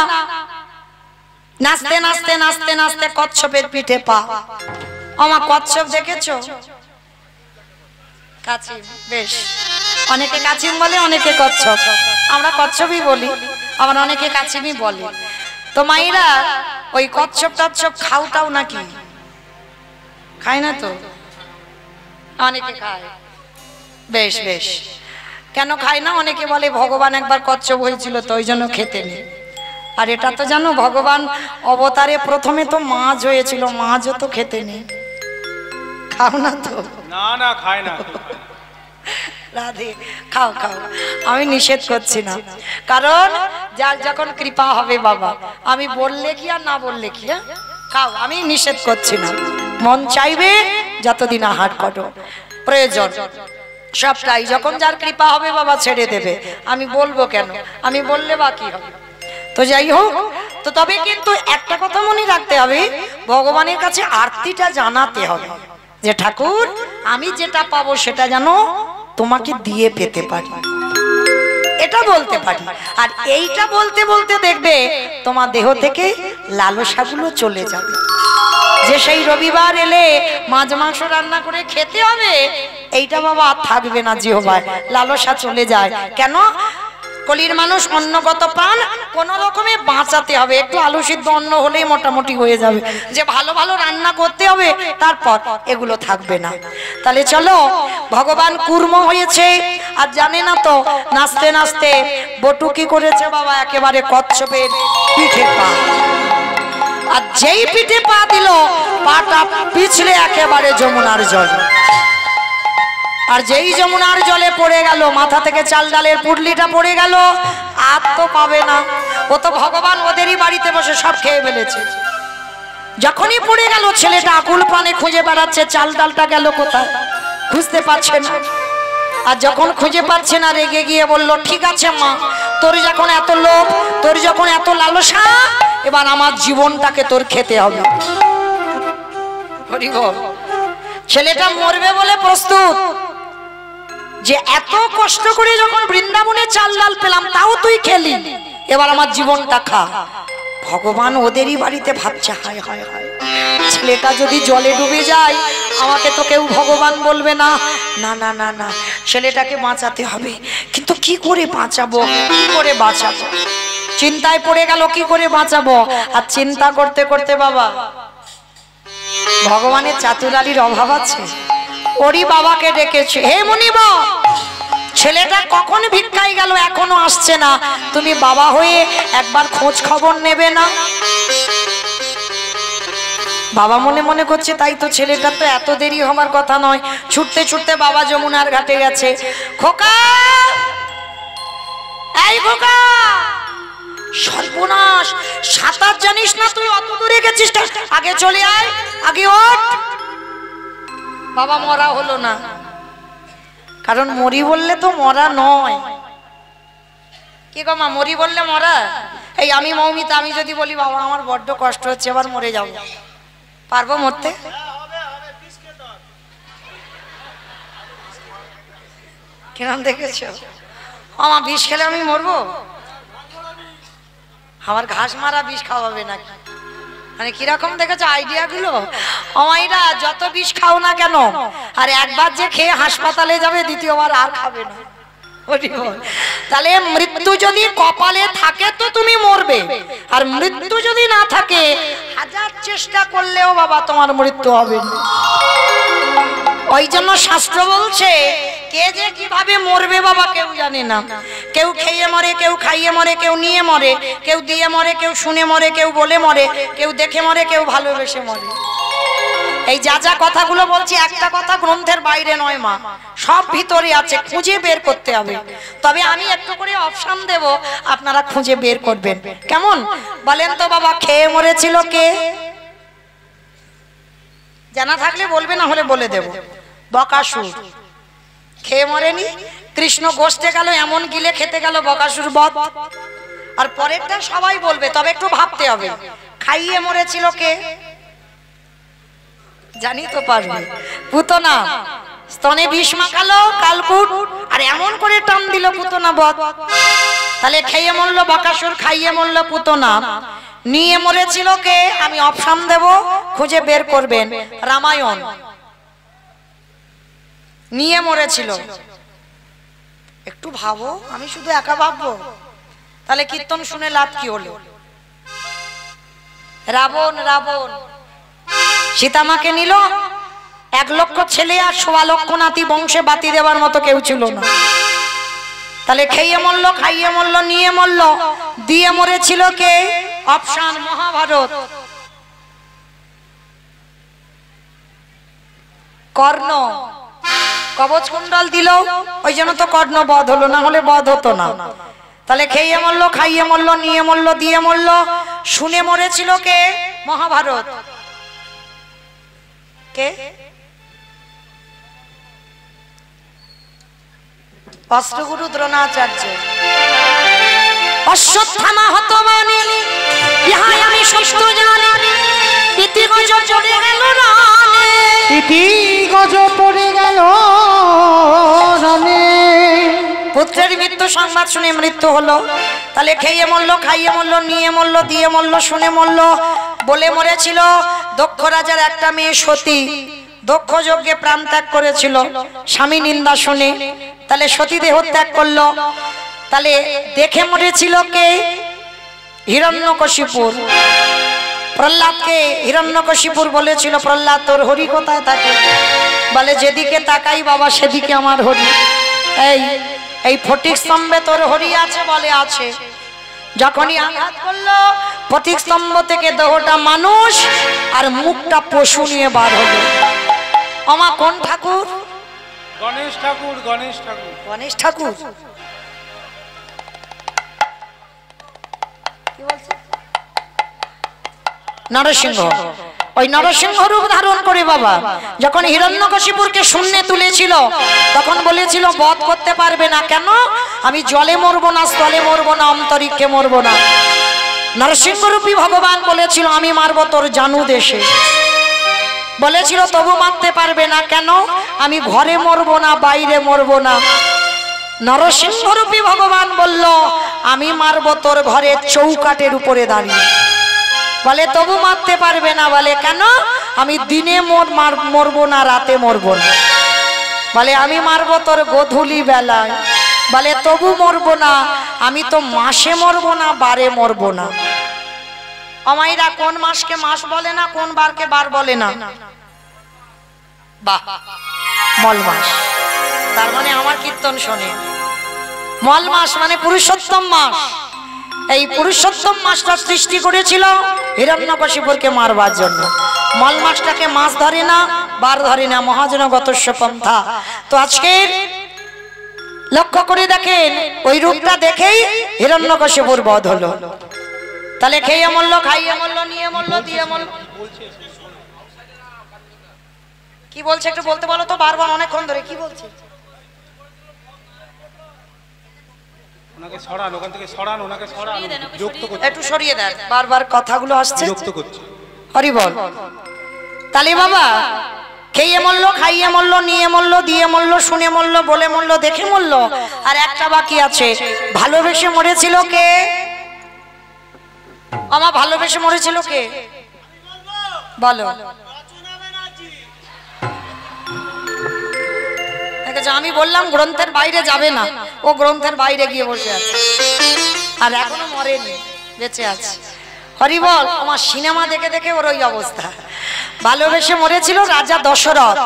নাচতে নাচতে নাচতে নাচতে কচ্ছপের পিঠে পা। আমা কচ্ছপ দেখেছো? কাছিম, বেশ, অনেকে কাছিম বলে, অনেকে কচ্ছপ। আমরা কচ্ছপই বলি, আবার অনেকে কাছিমই বলে। তো মাইরা ওই কচ্ছপ টচ্ছপ খাওটাও নাকি? খায় না তো? অনেকে খায়। বেশ বেশ, কেন খায় না? অনেকে বলে ভগবান একবার কচ্ছপ হয়েছিল তো ওই জন্য খেতে নেই। আর এটা তো জানো, ভগবান অবতারে প্রথমে তো মাছ হয়েছিল, মাছও তো খেতে নেই। খাও না তো? না না, খায় না। রাধে, খাও খাও, আমি নিষেধ করছি না, কারণ যার যখন কৃপা হবে বাবা, আমি বললে কি আর না বললে কি, খাও, আমি নিষেধ করছি না। মন চাইবে যতদিন আহার করো, প্রয়োজন সবটাই, যখন যার কৃপা হবে বাবা ছেড়ে দেবে। আমি বলবো কেন? আমি বললে বা কি হবে? তো যাই হোক, তো তবে কিন্তু একটা কথা মনে রাখতে হবে, ভগবানের কাছে আরতিটা জানাতে হবে যে ঠাকুর আমি যেটা পাবো সেটা যেন তোমাকে দিয়ে পেতে পারি, এটা বলতে পারি। আর এইটা বলতে বলতে দেখবে তোমার দেহ থেকে লালসাগুলো চলে যাবে। যে সেই রবিবার এলে মাছ মাংস রান্না করে খেতে হবে, এইটা বাবা আর থাকবে না জিহ্বায়, লালসা চলে যায়। কেন? কলির মানুষ অন্নগত প্রাণ, কোন রকমে বাঁচাতে হবে। একটু আলু সিদ্ধ অন্ন হলেই মোটামুটি হয়ে যাবে, যে ভালো ভালো রান্না করতে হবে, তারপর এগুলো থাকবে না। তাহলে চলো, ভগবান কুর্ম হয়েছে আর জানে না তো নাচতে নাচতে বটু কি করেছে বাবা, একেবারে কচ্ছপের পিঠে পা। আর যেই পিঠে পা দিল, পাটা পিছলে একেবারে যমুনার জল। আর যেই যমুনার জলে পড়ে গেল, মাথা থেকে চাল ডালের পুডলিটা পড়ে গেল, আর তো পাবে না। ও তো ভগবান ওদেরই বাড়িতে বসে সব খেয়ে ফেলেছে। যখনই পড়ে গেল, ছেলেটা আকুল প্রাণে খুঁজে বেড়াচ্ছে চাল ডালটা গেল কোথায়, খুঁজতে পারছে না। আর যখন খুঁজে পাচ্ছে না, রেগে গিয়ে বলল, ঠিক আছে মা, তোর যখন এত লোভ, তোর যখন এত লালসা, এবার আমার জীবনটাকে তোর খেতে হবে। ছেলেটা মরবে বলে প্রস্তুত, যে এত কষ্ট করে যখন বৃন্দাবনে চাল ডাল পেলাম, তাও তুই খেলি, এবার আমার জীবনটা খা। ভগবান ওদেরই বাড়িতে ভাবছে, হায় হায় হায়, ছেলেটা যদি জলে ডুবে যায়, আমাকে তো কেউ ভগবান বলবে না। না না না না, ছেলেটাকে বাঁচাতে হবে, কিন্তু কি করে বাঁচাবো, কি করে বাঁচাবো? চিন্তায় পড়ে গেল, কি করে বাঁচাবো। আর চিন্তা করতে করতে বাবা, ভগবানের চাতুরালির অভাব আছে, ওরই বাবাকে ডেকেছে, হে মুনিব, ছেলেটা কখন ভিক্ষায় গেল, এখনো আসছে না, তুমি বাবা হয়ে একবার খোঁজ খবর নেবে না? বাবা মনে মনে করছে, তাই তো, ছেলেটা তো এত দেরি হওয়ার কথা নয়। ছুটতে ছুটতে বাবা যমুনার ঘাটে গেছে। খোকা, এই খোকা, সর্বনাশ, সাঁতার জানিস না তুই, অত দূরে গেছিস, আগে চলে আয়, আগে ওঠ। বাবা মরা হলো না, কারণ মরি বললে তো মরা নয়। কি গো মা, মরি বললে মরা? এই আমি মৌমিতা, আমি যদি বলি বাবা আমার বড্ড কষ্ট হচ্ছে, এবার মরে যাবো, পারবো মরতে? কিরম দেখেছো আমার বিষ খেলে আমি মরবো? আমার ঘাস মারা বিষ খাওয়াবে নাকি? মানে কিরকম দেখেছো আইডিয়া গুলো? অমাইরা যত বিষ খাও না কেন, আর একবার যে খেয়ে হাসপাতালে যাবে, দ্বিতীয়বার আর খাবে না। তাহলে মৃত্যু যদি কপালে থাকে তো তুমি মরবে, আর মৃত্যু যদি না থাকে, হাজার চেষ্টা করলেও বাবা তোমার মৃত্যু হবে না। ওই জন্য শাস্ত্র বলছে, কে যে কিভাবে মরবে বাবা কেউ জানে না। কেউ খেয়ে মরে, কেউ খাইয়ে মরে, কেউ নিয়ে মরে, কেউ দিয়ে মরে, কেউ শুনে মরে, কেউ বলে মরে, কেউ দেখে মরে, কেউ ভালোবেসে মরে। এই যা যা কথাগুলো বলছি, একটা কথা গ্রন্থের বাইরে নয় মা, সব ভিতরে আছে, খুঁজে বের করতে হবে। তবে আমি একটু করে অপশন দেব, আপনারা খুঁজে বের করবেন। কেমন বলেন তো বাবা? খেয়ে মরেছিল কে? জানা থাকলে বলবে, না হলে বলে দেব। বকাসুর খেয়ে মরেনি, কৃষ্ণ গোষ্ঠে গেল, এমন গিলে খেতে গেল বকাসুর বধ। আর পরেরটা সবাই বলবে, তবে একটু ভাবতে হবে। খাইয়ে মরেছিল কে? জানি তো পারবে। পুতনা স্তনে বিষ মাখালো কালকুট, আর এমন করে টান দিল পুতনা বধ। তাহলে খেয়ে মরলো বকাসুর, খাইয়ে মরলো পুতনা। নিয়ে মরেছিল কে? আমি অপশন দেব, খুঁজে বের করবেন। রামায়ণ নিয়ে মরেছিল। একটু ভাবো, আমি শুধু একা ভাববো, তাহলে কীর্তন শুনে লাভ কি হলো? রাবণ, রাবণ সীতামাকে নিল, 1 লক্ষ ছেলে আর 1.25 লক্ষ নাতি, বংশে বাতি দেওয়ার মতো কেউ ছিল না। তাহলে খেয়ে মরলো, খাইয়ে মরলো, নিয়ে মরলো, দিয়ে মরেছিল কে? অপশন মহাভারত। কর্ণ কবচ কুণ্ডল দিল, ওই জন্য তো কর্ণ বধ হলো, না হলে বধ হতো না। তাহলে খেয়ে মরলো, খাইয়ে মরলো, নিয়ে মরলো, দিয়ে মরলো, শুনে মরেছিল কে? মহাভারত। কে? অষ্টগুরু দ্রোণাচার্য। অশ্বত্থামা হতমানি, ইহাই আমি সত্য জানি, ইতি গজ পড়ে গেল রানে, ইতি গজ পড়ে গেল রানে। পুত্রের মৃত্যু সংবাদ শুনে মৃত্যু হলো। তাহলে খেয়ে মরলো, খাইয়ে মরলো, নিয়ে মরলো, দিয়ে মরলো, শুনে মরলো। বলে মরেছিল দক্ষ রাজার একটা মেয়ে সতী, দক্ষ যজ্ঞে প্রাণ ত্যাগ করেছিল স্বামী নিন্দা শুনে। তাহলে সতী দেহ ত্যাগ করলো। তাহলে দেখে মরেছিল কে? হিরণ্যকশিপুর। প্রহ্লাদকে হিরণ্যকশিপুর বলেছিল, প্রহ্লাদ তোর হরি কোথায় থাকে? বলে যেদিকে তাকাই বাবা সেদিকে আমার হরি। এই এই ফটিক স্তম্ভে তোর হরি আছে বলে আছে। যখনই আঘাত করলো ফটিক স্তম্ভ থেকে দেহটা মানুষ আর মুখটা পশু নিয়ে বার হলো। আমা কোন ঠাকুর? গণেশ ঠাকুর। গণেশ ঠাকুর। গণেশ ঠাকুর। নরসিংহ। ওই নরসিংহ রূপ ধারণ করে বাবা যখন হিরণ্যকশিপুরকে শূন্যে তুলেছিল তখন বলেছিল বধ করতে পারবে না। কেন? আমি জলে মরবো না, স্থলে মরবো না, অন্তরিক্ষে মরবো না। নরসিংহরূপী ভগবান বলেছিল আমি মারবো তোর জানু দেশে। বলেছিল তবু মারতে পারবে না। কেন? আমি ঘরে মরবো না, বাইরে মরবো না। নরসিংহরূপী ভগবান বলল আমি মারবো তোর ঘরে চৌকাটের উপরে দাঁড়িয়ে। বলে তবু মারতে পারবে না। বলে কেন? আমি দিনে মরবো না, রাতে মরবো না। বলে আমি মারবো তোর গোধূলি বেলায়। বলে তবু মরবো না, আমি তো মাসে মরবো না, বারে মরবো না। অমাইরা কোন মাসকে মাস বলে না, কোন বারকে বার বলে না? বাহ, মল মাস। তার মানে আমার কীর্তন শোনে। মল মাস মানে পুরুষোত্তম মাস। এই পুরুষোত্তম মাসটা সৃষ্টি করেছিল হিরণ্যকশিপুরকে মারবার জন্য। মল মাসটাকে মাস ধরে না, বার ধরে না, মহাজনগতস্য পন্থা। তো আজকে লক্ষ্য করে দেখেন ওই রূপটা দেখেই হিরণ্যকশিপুর বধ হলো। তাহলে খেয়ে মরলো, খাইয়ে মরলো, নিয়ে মরলো, দিয়ে মরলো। কি বলছে একটু বলতে বলো তো, বারবার অনেকক্ষণ ধরে কি বলছে? ওনাকে সরান, ওখান থেকে সরান, ওনাকে সরান, যুক্ত করতে একটু সরিয়ে দেন, বারবার কথাগুলো আসছে। যুক্ত করছে। হরি বল। তাহলে বাবা খেয়ে মরলো, খাইয়ে মরলো, নিয়ে মরলো, দিয়ে মরলো, শুনে মরলো, বলে মরলো, দেখে মরলো। আর একটা বাকি আছে, ভালোবেসে মরেছিল কে? আমার ভালোবেসে মরেছিল কে? বলো। আমি বললাম গ্রন্থের বাইরে যাবে না, ও গ্রন্থের বাইরে গিয়ে বসে আছে আর এখনো মরেনি, বেঁচে আছে। হরি বল। আমার সিনেমা দেখে দেখে ওর ওই অবস্থা। ভালোবেসে মরেছিল রাজা দশরথ।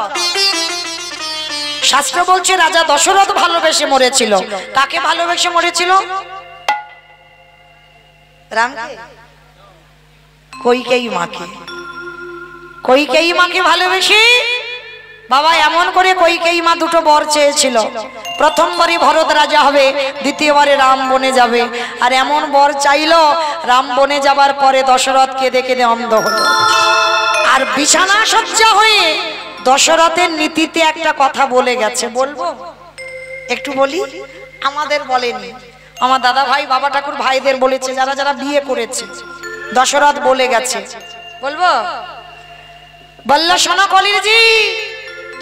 শাস্ত্র বলছে রাজা দশরথ ভালোবেসে মরেছিল। কাকে ভালোবেসে মরেছিল? রামকে? কইকেয়ী মাকে। কইকেয়ী মাকে ভালোবেসে বাবা এমন করে কইকেয়ী মা দুটো বর চেয়েছিল। প্রথমবারই ভরত রাজা হবে, দ্বিতীয়বারে রাম বনে যাবে। আর এমন বর চাইলো রাম বনে যাবার পরে দশরথ কেঁদে কেঁদে অন্ধ হলো। আর বিছানা সজ্জা হয়ে দশরথের নীতিতে একটা কথা বলে গেছে, বলবো? একটু বলি। আমাদের বলেনি, আমার দাদা ভাই বাবা ঠাকুর ভাইদের বলেছে, যারা যারা বিয়ে করেছে। দশরথ বলে গেছে, বলবো? বলল শোনো কলিরজি,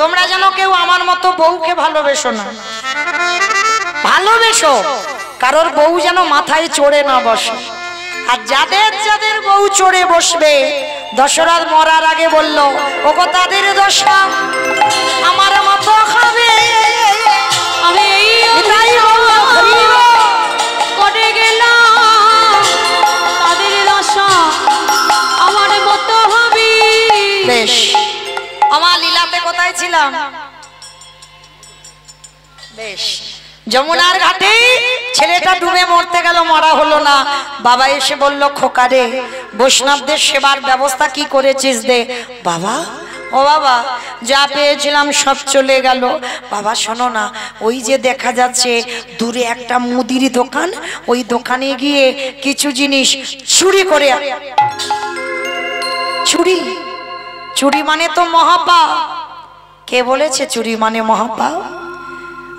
তোমরা যেন কেউ আমার মতো বউকে ভালোবেসো না। ভালোবেসো, কারোর বউ যেন মাথায় চড়ে না বসে। আর যাদের যাদের বউ চড়ে বসবে, দশরথ মরার আগে বলল ওগো তাদের দশা আমার মতো খাবে। আমি করে গেলাম, তাদের দশা আমার মতো হবে। বেশ, আমার লীলাতে কোথায় ছিলাম? বেশ, যমুনার ঘাটে ছেলেটা ডুবে মরতে গেল, মরা হলো না। বাবা এসে বলল খোকারে বৈষ্ণবদের সেবার ব্যবস্থা কি করেছিস দে। বাবা, ও বাবা, যা পেয়েছিলাম সব চলে গেল। বাবা শোনো না, ওই যে দেখা যাচ্ছে দূরে একটা মুদির দোকান, ওই দোকানে গিয়ে কিছু জিনিস চুরি করে। চুরি? চুরি মানে তো মহাপাপ। কে বলেছে চুরি মানে মহাপাপ?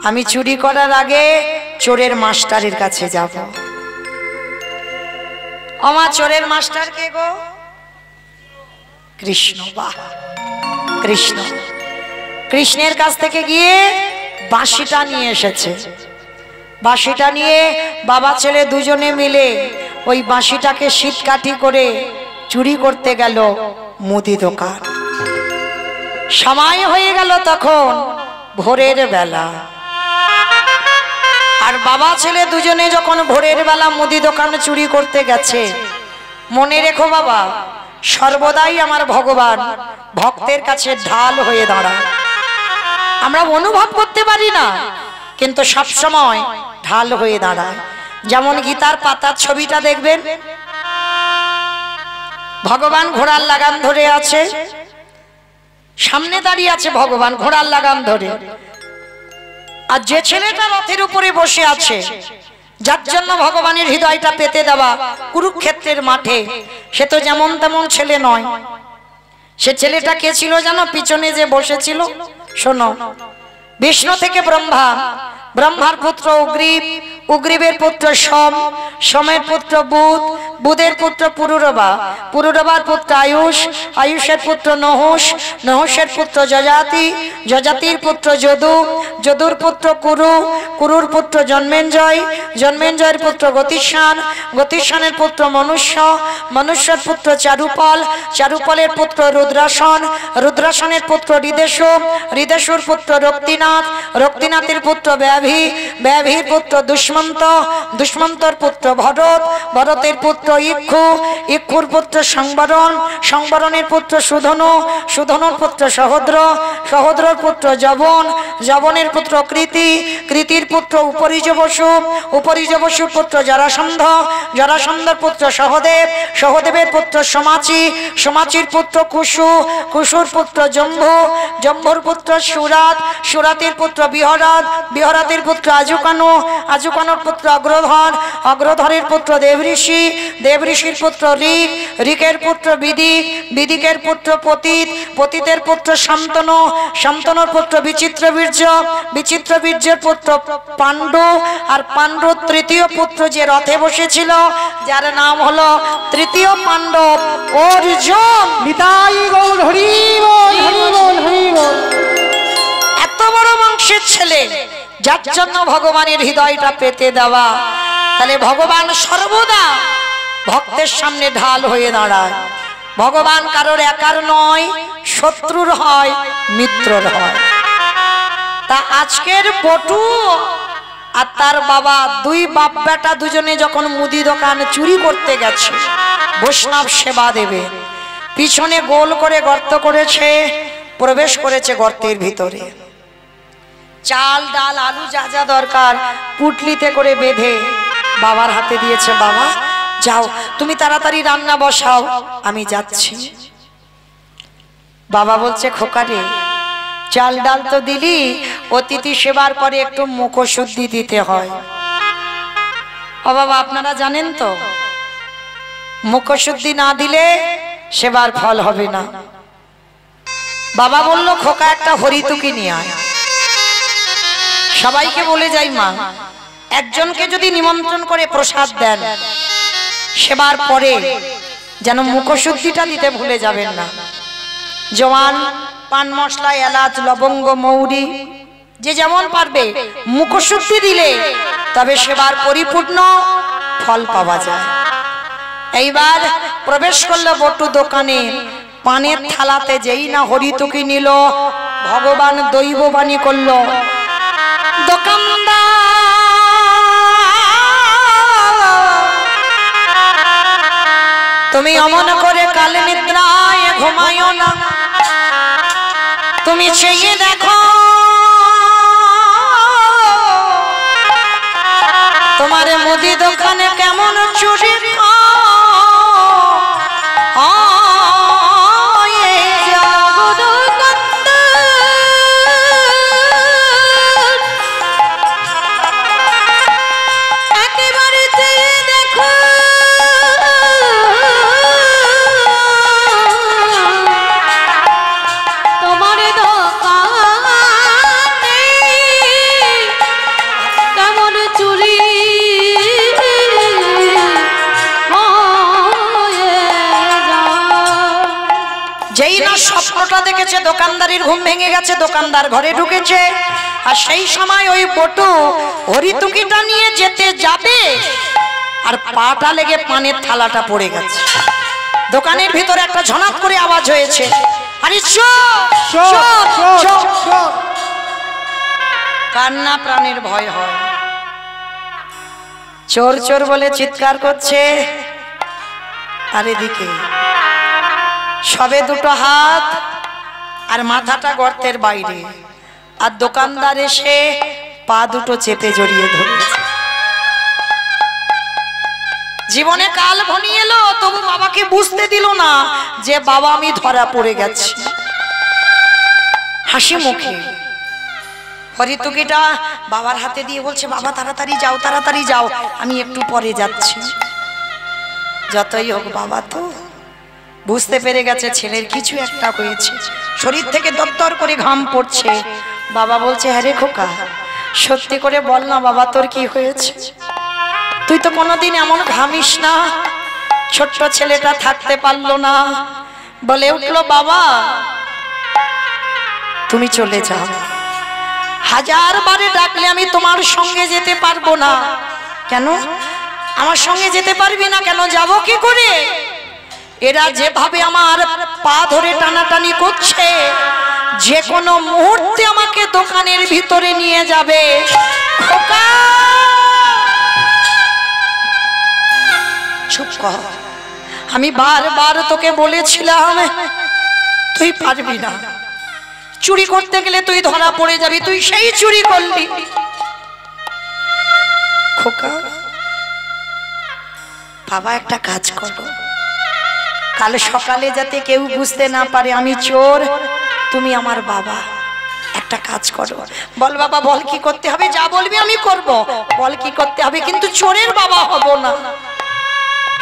আমি চুরি করার আগে চোরের মাস্টারের কাছে যাব। আমার চোরের মাস্টার কে গো? কৃষ্ণ। বাহ, কৃষ্ণ। কৃষ্ণের কাছ থেকে গিয়ে বাঁশিটা নিয়ে এসেছে। বাঁশিটা নিয়ে বাবা ছেলে দুজনে মিলে ওই বাঁশিটাকে শীতকাঠি করে চুরি করতে গেল মুদি দোকান। সময় হয়ে গেল তখন ভোরের বেলা। আর বাবা ছেলে দুজনে যখন ভোরের বেলা মুদি দোকান চুরি করতে গেছে, মনে রেখো বাবা, সর্বদাই আমার ভগবান ভক্তের কাছে ঢাল হয়ে দাঁড়ায়। আমরা অনুভব করতে পারি না, কিন্তু সব সময় ঢাল হয়ে দাঁড়ায়। যেমন গীতার পাতার ছবিটা দেখবেন, ভগবান ঘোড়ার লাগাম ধরে আছে, সামনে দাঁড়িয়ে আছে ভগবান ঘোড়ার লাগাম ধরে, আর যে ছেলেটা রথের উপরে বসে আছে, যার জন্য ভগবানের হৃদয়টা পেতে দেওয়া কুরুক্ষেত্রের মাঠে, সে তো যেমন তেমন ছেলে নয়। সে ছেলেটা কে ছিল জানো? পিছনে যে বসেছিল, শোনো, বিষ্ণু থেকে ব্রহ্মা, ব্রহ্মার পুত্র উগ্রীব, উগ্রীবের পুত্র সোম, সোমের পুত্র বুধ, বুধের পুত্র পুরুরবা, পুরুরবার পুত্র আয়ুষ, আয়ুষের পুত্র নহুষ, নহুষের পুত্র যজাতি, যজাতির পুত্র যদু, যদুর পুত্র কুরু, কুরুর পুত্র জন্মেঞ্জয়, জন্মেঞ্জয়ের পুত্র গতিস্থান, গতিস্থানের পুত্র মনুষ্য, মনুষ্যের পুত্র চারুপল, চারুপলের পুত্র রুদ্রাসন, রুদ্রাসনের পুত্র হৃদেশু, হৃদেশুর পুত্র রক্তিনাথ, রক্তিনাথের পুত্র ব্যাভি, ব্যাভির পুত্র দুষ্মন্ত, দুষ্মন্তর পুত্র ভরত, ভরতের পুত্র ইক্ষু, ইক্ষুর পুত্র সংবরণ, সংবরণের পুত্র সুধনু, সুধনুর পুত্র সহদ্র, সহদ্রর পুত্র যবন, যবনের পুত্র কৃতি, কৃতির পুত্র উপরিজ বসু, উপরিজ বসুর পুত্র জরাসন্ধ, জরাসন্ধর পুত্র সহদেব, সহদেবের পুত্র সমাচি, সমাচির পুত্র কুশু, কুশুর পুত্র জম্ভু, জম্ভুর পুত্র সুরাত, সুরাতের পুত্র বিহরাত, বিহরাতের পুত্র আজুকানু, আজুকানুর পুত্র অগ্রধর, অগ্রধরের পুত্র দেবঋষি, দেবঋষির পুত্র ঋক, ঋকের পুত্র বিদিক, বিদিকের পুত্র পতিত, পতিতের পুত্র শান্তনু, শান্তনুর পুত্র বিচিত্র বীর্য, বিচিত্র বীর্যের পুত্র পাণ্ডু, আর পাণ্ডুর তৃতীয় পুত্র যে রথে বসেছিল, যার নাম হলো তৃতীয় পাণ্ডব অর্জুন। নিতাই গৌর হরি বল, হরি বল, হরি বল। এত বড় বংশের ছেলে, যার জন্য ভগবানের হৃদয়টা পেতে দেওয়া। তাহলে ভগবান সর্বদা ভক্তের সামনে ঢাল হয়ে দাঁড়ায়। ভগবান কারোর একার নয়, শত্রুর হয়, মিত্রর হয়। তা আজকের বটু আর তার বাবা, দুই বাপ বেটা দুজনে যখন মুদি দোকান চুরি করতে গেছে বৈষ্ণব সেবা দেবে, পিছনে গোল করে গর্ত করেছে, প্রবেশ করেছে গর্তের ভিতরে, চাল ডাল আলু যা যা দরকার পুটলিতে করে বেঁধে বাবার হাতে দিয়েছে। বাবা যাও, তুমি তাড়াতাড়ি রান্না বসাও, আমি যাচ্ছি। বাবা বলছে, খোকারে, চাল ডাল তো দিলি, অতিথি সেবার পরে একটু মুখশুদ্ধি দিতে হয়। ও বাবা, আপনারা জানেন তো, মুখশুদ্ধি না দিলে সেবার ফল হবে না। বাবা বলল, খোকা একটা হরিতুকি নিয়ে আয়। সবাইকে বলে যাই, মা একজনকে যদি নিমন্ত্রণ করে প্রসাদ দেন, সেবার পরে যেন মুখশুদ্ধিটা দিতে ভুলে যাবেন না। জওয়ান, পান মশলা, এলাচ, লবঙ্গ, মৌরি, যে যেমন পারবে মুখশুদ্ধি দিলে তবে সেবার পরিপূর্ণ ফল পাওয়া যায়। এইবার প্রবেশ করলো বটু দোকানে, পানের থালাতে যেই না হরিতুকি নিল, ভগবান দৈববাণী করলো, দোকানদার তুমি অমন করে কাল নিদ্রায় ঘুমায়ো না, তুমি চেয়ে দেখো তোমার মুদি দোকানে কেমন চুরি দেখেছে, দোকানদারির ঘুম ভেঙে গেছে, দোকানদার ঘরে ঢুকেছে। আর সেই সময় ওই বটু হরিতুকিটা নিয়ে যেতে যাবে, আর পাটা লেগে পানের থালাটা পড়ে গেছে। দোকানের ভিতরে একটা ঝনাত করে আওয়াজ হয়েছে, আরে কান্না প্রাণের ভয় হয়। চোর চোর বলে চিৎকার করছে, আর এদিকে সবে দুটো হাত আর মাথাটা গর্তের বাইরে, আর দোকানদার এসে পা দুটো চেপে জড়িয়ে ধরেছে। জীবনে কাল ঘনিয়ে এলো, তবু বাবাকে বুঝতে দিল না যে বাবা আমি ধরা পড়ে গেছি। হাসি মুখে হরিতুকিটা বাবার হাতে দিয়ে বলছে, বাবা তাড়াতাড়ি যাও, তাড়াতাড়ি যাও, আমি একটু পরে যাচ্ছি। যতই হোক বাবা তো বুঝতে পেরে গেছে ছেলের কিছু একটা হয়েছে, শরীর থেকে দরদর করে ঘাম পড়ছে। বাবা বলছে, হ্যাঁ রে খোকা, সত্যি করে বল না বাবা তোর কি হয়েছে? তুই তো কোনোদিন এমন ঘামিস না। ছোট্ট ছেলেটা থাকতে পারলো না, বলে উঠলো, বাবা তুমি চলে যাও, হাজার বারে ডাকলে আমি তোমার সঙ্গে যেতে পারবো না। কেন আমার সঙ্গে যেতে পারবি না? কেন যাব কি করে? এরা যেভাবে আমার পা ধরে টানাটানি করছে, যে কোনো মুহূর্তে আমাকে দোকানের ভিতরে নিয়ে যাবে। খোকা চুপ কর, আমি বারবার তোকে বলেছিলাম তুই পারবি না, চুরি করতে গেলে তুই ধরা পড়ে যাবি, তুই সেই চুরি করলি। খোকা বাবা একটা কাজ করো, কাল সকালে যাতে কেউ বুঝতে না পারে আমি চোর, তুমি আমার বাবা। একটা কাজ করো। বল বাবা, বল কি করতে হবে? যা বলবি আমি করব। বল কি করতে হবে, কিন্তু চোরের বাবা হব না।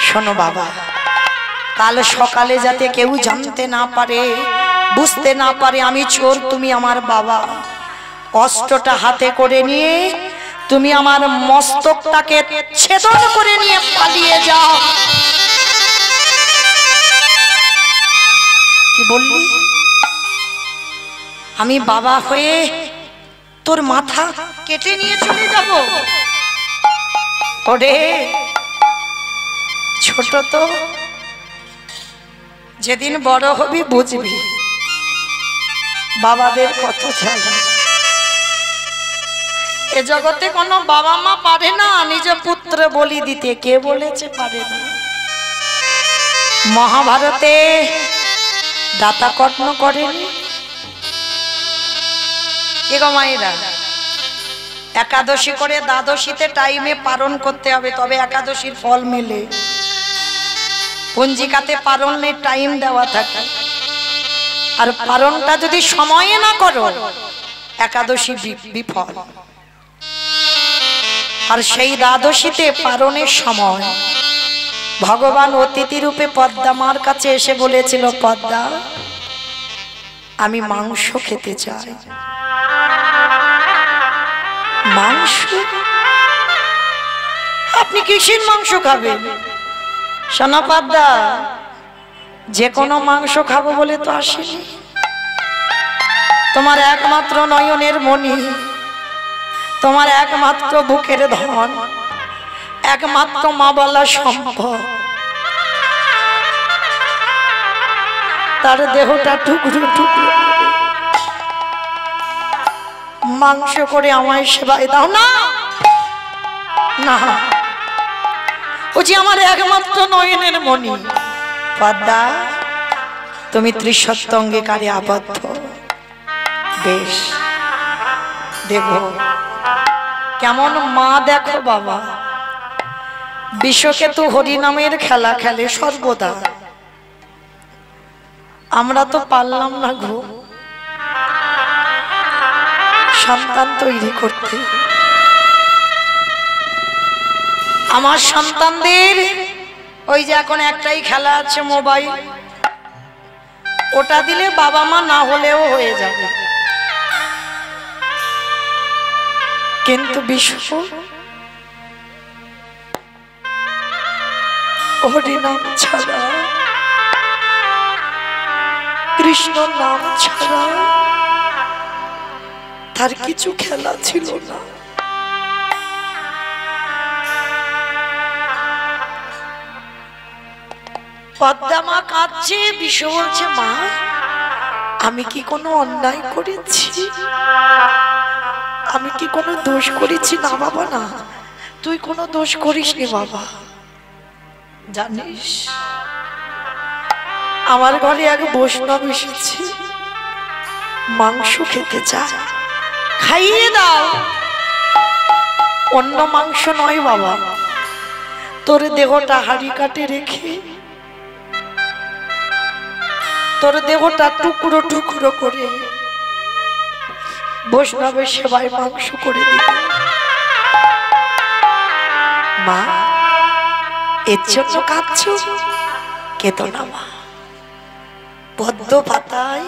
শোনো বাবা, কাল সকালে যাতে কেউ জানতে না পারে, বুঝতে না পারে আমি চোর, তুমি আমার বাবা। অস্ত্রটা হাতে করে নিয়ে তুমি আমার মস্তকটাকে ছেদন করে নিয়ে পালিয়ে যাও। কি বললি? আমি বাবা হয়ে তোর মাথা কেটে নিয়ে চলে যাব? ওরে ছোট তো, যেদিন বড় হবি বুঝবি বাবাদের কত জ্বালা। এ জগতে কোনো বাবা মা পারে না নিজ পুত্র বলি দিতে। কে বলেছে পারে না? মহাভারতে দাতা কর্ণ করেনি? কে গো মায়েরা, একাদশী করে দ্বাদশীতে টাইমে পালন করতে হবে, তবে একাদশীর ফল মেলে। পঞ্জিকাতে পালনের টাইম দেওয়া থাকে, আর পালনটা যদি সময়ে না করো একাদশী বিফল। আর সেই দ্বাদশীতে পালনের সময় ভগবান অতিথি রূপে পদ্মা মার কাছে এসে বলেছিল, পদ্মা আমি মাংস খেতে চাই। মাংস? আপনি কিসের মাংস খাবেন? শোনো পদ্মা, যে কোনো মাংস খাবো বলে তো আসেনি। তোমার একমাত্র নয়নের মণি, তোমার একমাত্র বুকের ধন, একমাত্র মা বলা সম্ভব, তার দেহটা টুকরো টুকরো মাংস করে আমায় সেবায় দাও না। না, ও যে আমার একমাত্র নয়নের মণি। পদ্মা তুমি ত্রিসত্য অঙ্গীকারে আবদ্ধ, বেশ দেব। কেমন মা দেখো বাবা, বিশ্বকেতু হরিনামের খেলা খেলে সর্বদা। আমরা তো পারলাম না গো সন্তান তৈরি করতে। আমার সন্তানদের ওই যে এখন একটাই খেলা আছে মোবাইল, ওটা দিলে বাবা মা না হলেও হয়ে যাবে। কিন্তু বিশ্ব হরিনাম ছাড়া, কৃষ্ণ নাম ছাড়া তার কিছু খেলা ছিল না। পদ্মা মা কাঁদছে, বিশ্ব বলছে, মা আমি কি কোনো অন্যায় করেছি? আমি কি কোনো দোষ করেছি? না বাবা না, তুই কোনো দোষ করিসনি বাবা। জানিস আমার ঘরে এক বৈষ্ণব এসেছে, মাংস খেতে চায়, খাইয়ে দাও। অন্য মাংস নয় বাবা, তোর দেহটা হাড়ি কাটে রেখে তোর দেহটা টুকরো টুকরো করে বৈষ্ণবের সেবায় মাংস করে দিল। মা, এর জন্য কাঁদছ? কেঁদো না মা। পদ্ম পাতায়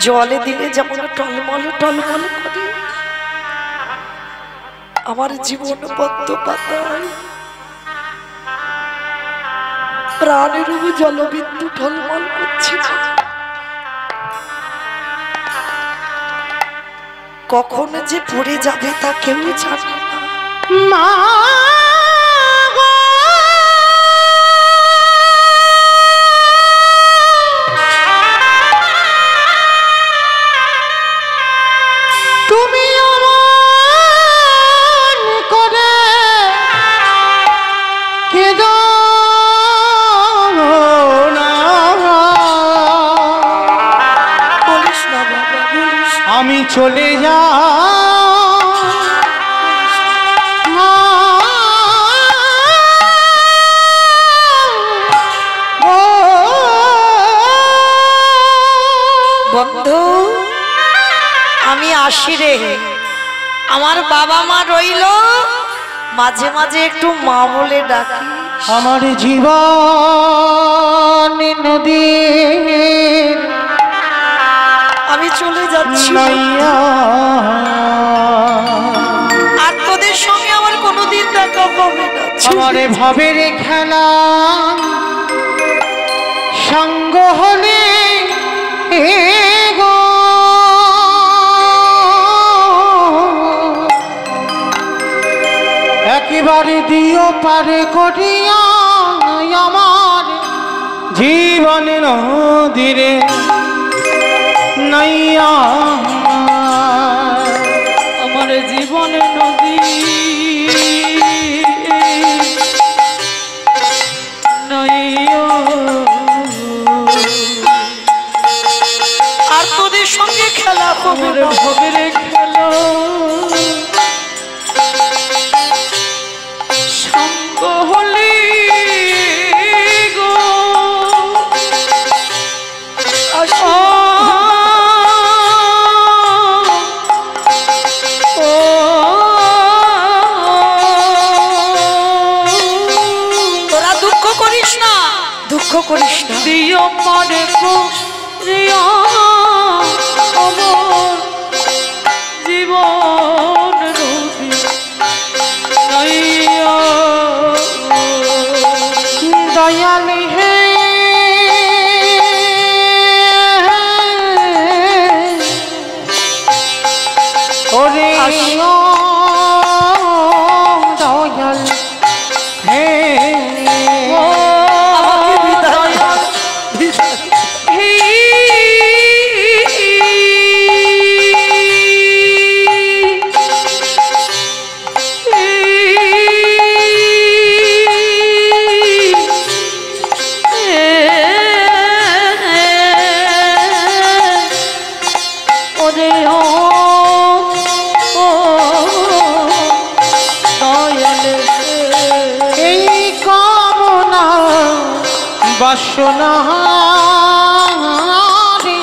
জলে দিলে যেমন টলমল টলমল করে, আমার জীবন পদ্ম পাতায় প্রাণের জলবিন্দু টলমল করছে। কখন যে পড়ে যাবে তা কেউ জানে না। মা আমি চলে যা বন্ধু, আমি আসি রে। আমার বাবা মা রইল, মাঝে মাঝে একটু মা বলে ডাকি। আমার জীবন নদী, আমি চলে যাচ্ছি। আর তোদের সঙ্গে আমার কোনোদিন দেখা হবে না। আমার ভাবের খেলা সঙ্গ হলে গো, একেবারে দিও পারে করিয়া আমার জীবন নদীরে নাইয়া। আমার জীবনে নদী নাইয়া। আর তোদের সঙ্গে খেলা হবে না। ভবের খেলা সঙ্গ হলে গো, তোরা দুঃখ করিস না, দুঃখ করিস না। দিও পারে করিয়া আমার জীবন নদী নাইয়া। দয়াল হে ওরে দয়াল হে, আমাকে বিদায় বাসনা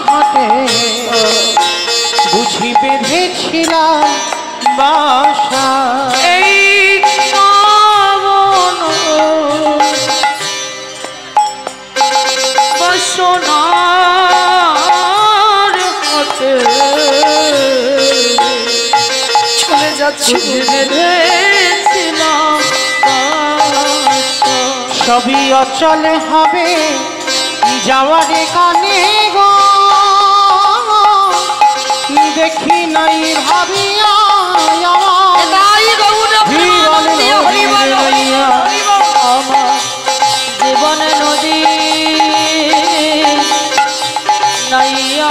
হাতে বুঝি বেঁধেছিলাম বাসা। এই পাবন বাসনার হাতে চলে যাচ্ছি। বেঁধেছিলাম বাসা। সবই অচল হবে যাওয়ারে কানে গো, দেখি নাই ভাবিয়া এটাই গৌরব হরিবল আমার জীবন নদী নাইয়া।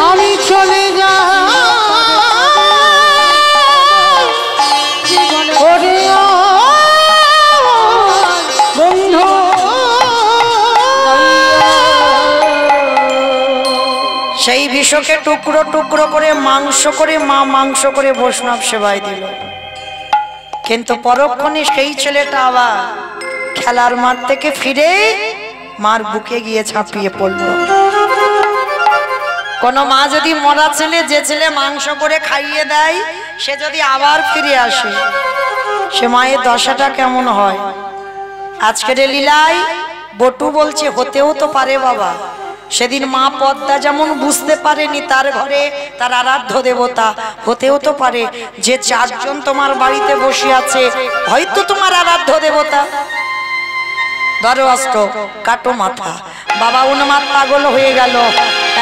আমি চলে যা বন্ধু সেই বিষকে টুকরো টুকরো করে মাংস করে মা মাংস করে বৈষ্ণব সেবায় দিল। কিন্তু পরক্ষণে সেই ছেলেটা আবার খেলার মাঠ থেকে ফিরে মার বুকে গিয়ে ঝাঁপিয়ে পড়ল। কোন মা যদি মরা ছেলে, যে ছেলে মাংস করে খাইয়ে দেয়, সে যদি আবার ফিরে আসে, সে মায়ের দশাটা কেমন হয়? আজকের লীলায় বটু বলছে হতেও তো পারে বাবা, সেদিন মা পদ্মা যেমন বুঝতে পারেনি তার ঘরে তার আরাধ্য দেবতা, হতেও তো পারে যে চারজন তোমার বাড়িতে বসে আছে হয়তো তোমার আরাধ্য দেবতা। ধরো অস্ত্র, কাটো মাথা। বাবা উন্মাদ পাগল হয়ে গেল।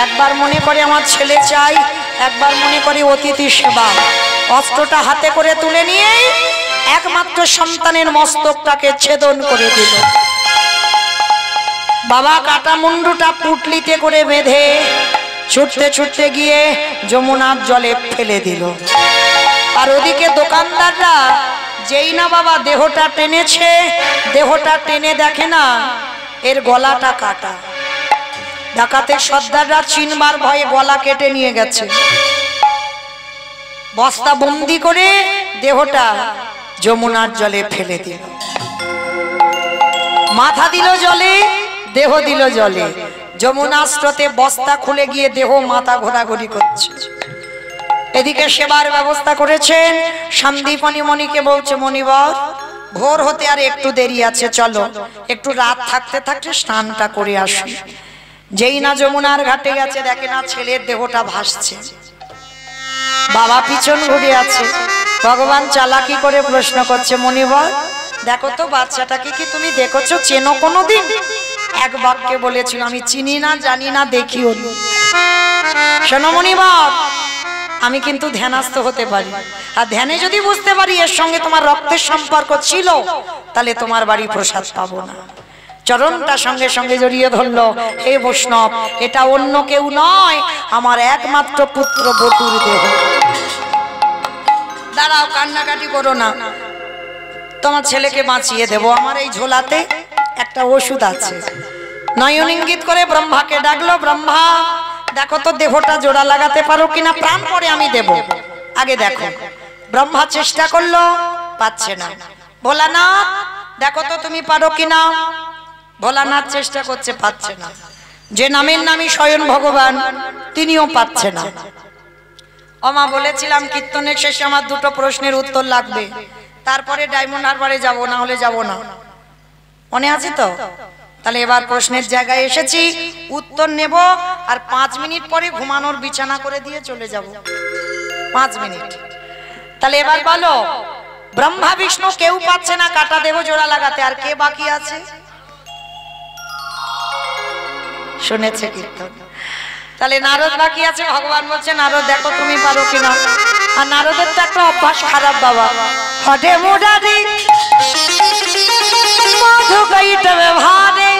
একবার মনে করে আমার ছেলে চাই, একবার মনে করে অতিথি সেবা। অস্ত্রটা হাতে করে তুলে নিয়ে একমাত্র সন্তানের মস্তকটাকে ছেদন করে দিল। বাবা কাটা মুন্ডুটা পুটলিতে করে বেঁধে ছুটতে ছুটতে গিয়ে যমুনার জলে ফেলে দিল। আর ওদিকে দোকানদাররা যেই না বাবা দেহটা টেনেছে, দেহটা টেনে দেখে না এর গলাটা কাটা। ডাকাতের সর্দাররা চিনবার ভয়ে গলা কেটে নিয়ে গেছে। বস্তা বন্দি করে দেহটা যমুনার জলে ফেলে দিল। মাথা দিল জলে, দেহ দিল জলে। যমুনার স্রোতে বস্তা খুলে গিয়ে দেহ মাথা ঘোরাঘুরি করছে। এদিকে সেবার ব্যবস্থা করেছেন। সন্দীপনী মণিকে বলছে, মণিবর ভোর হতে আর একটু দেরি আছে, চলো একটু রাত থাকতে থাকতে স্নানটা করে আসি। যেই না যমুনার ঘাটে গেছে, দেখে না ছেলের দেহটা ভাসছে। বাবা পিছন ঘুরে আছে। ভগবান চালাকি করে প্রশ্ন করছে, মণিবর দেখো তো বাচ্চাটাকে কি তুমি দেখেছো, চেনো কোনোদিন? এক বাক্যে বলেছিল, আমি চিনি না, জানি না, দেখিও নি। শোনো মণিবর, আমি কিন্তু ধ্যানস্থ হতে পারি, আর ধ্যানে যদি বুঝতে পারি এর সঙ্গে তোমার রক্তের সম্পর্ক ছিল, তাহলে তোমার বাড়ি প্রসাদ পাবো না। চরণটা সঙ্গে সঙ্গে জড়িয়ে ধরলো। হে বৈষ্ণব, এটা অন্য কেউ নয়, আমার একমাত্র পুত্র বটুর দেহ। দাঁড়াও, কান্নাকাটি করো না, তোমার ছেলেকে বাঁচিয়ে দেব। আমার এই ঝোলাতে একটা ওষুধ আছে। নয়ন ইঙ্গিত করে ব্রহ্মাকে ডাকলো, ব্রহ্মা দেখো তো দেহটা জোড়া লাগাতে পারো কিনা, প্রাণ পরে আমি দেব, আগে দেখো। ব্রহ্মা চেষ্টা করলো, পাচ্ছে না। ভোলানাথ দেখো তো তুমি পারো কিনা। ভোলানাথ চেষ্টা করছে, পাচ্ছে না। যে নামের নামই স্বয়ং ভগবান, তিনিও পাচ্ছে না। ওমা বলেছিলাম কীর্তনের শেষে আমার দুটো প্রশ্নের উত্তর লাগবে, তারপরে ডায়মন্ড হারবারে যাব, না হলে যাব না। মনে আছে তো? তাহলে এবার প্রশ্নের জায়গায় এসেছি, উত্তর নেব, আর 5 মিনিট পরে ঘুমানোর বিছানা করে দিয়ে চলে যাব। 5 মিনিট। তাহলে এবার বলো, ব্রহ্মা বিষ্ণু কেউ পাচ্ছে না কাটা দেহ জোড়া লাগাতে, আর কে বাকি আছে? শুনেছে কীর্তন? তাহলে নারদ বাকি আছে। ভগবান বলছে, নারদ দেখো তুমি পারো কিনা। আর নারদের তো একটা অভ্যাস খারাপ বাবা, হটে মুরারি মধু কইটবে ভারে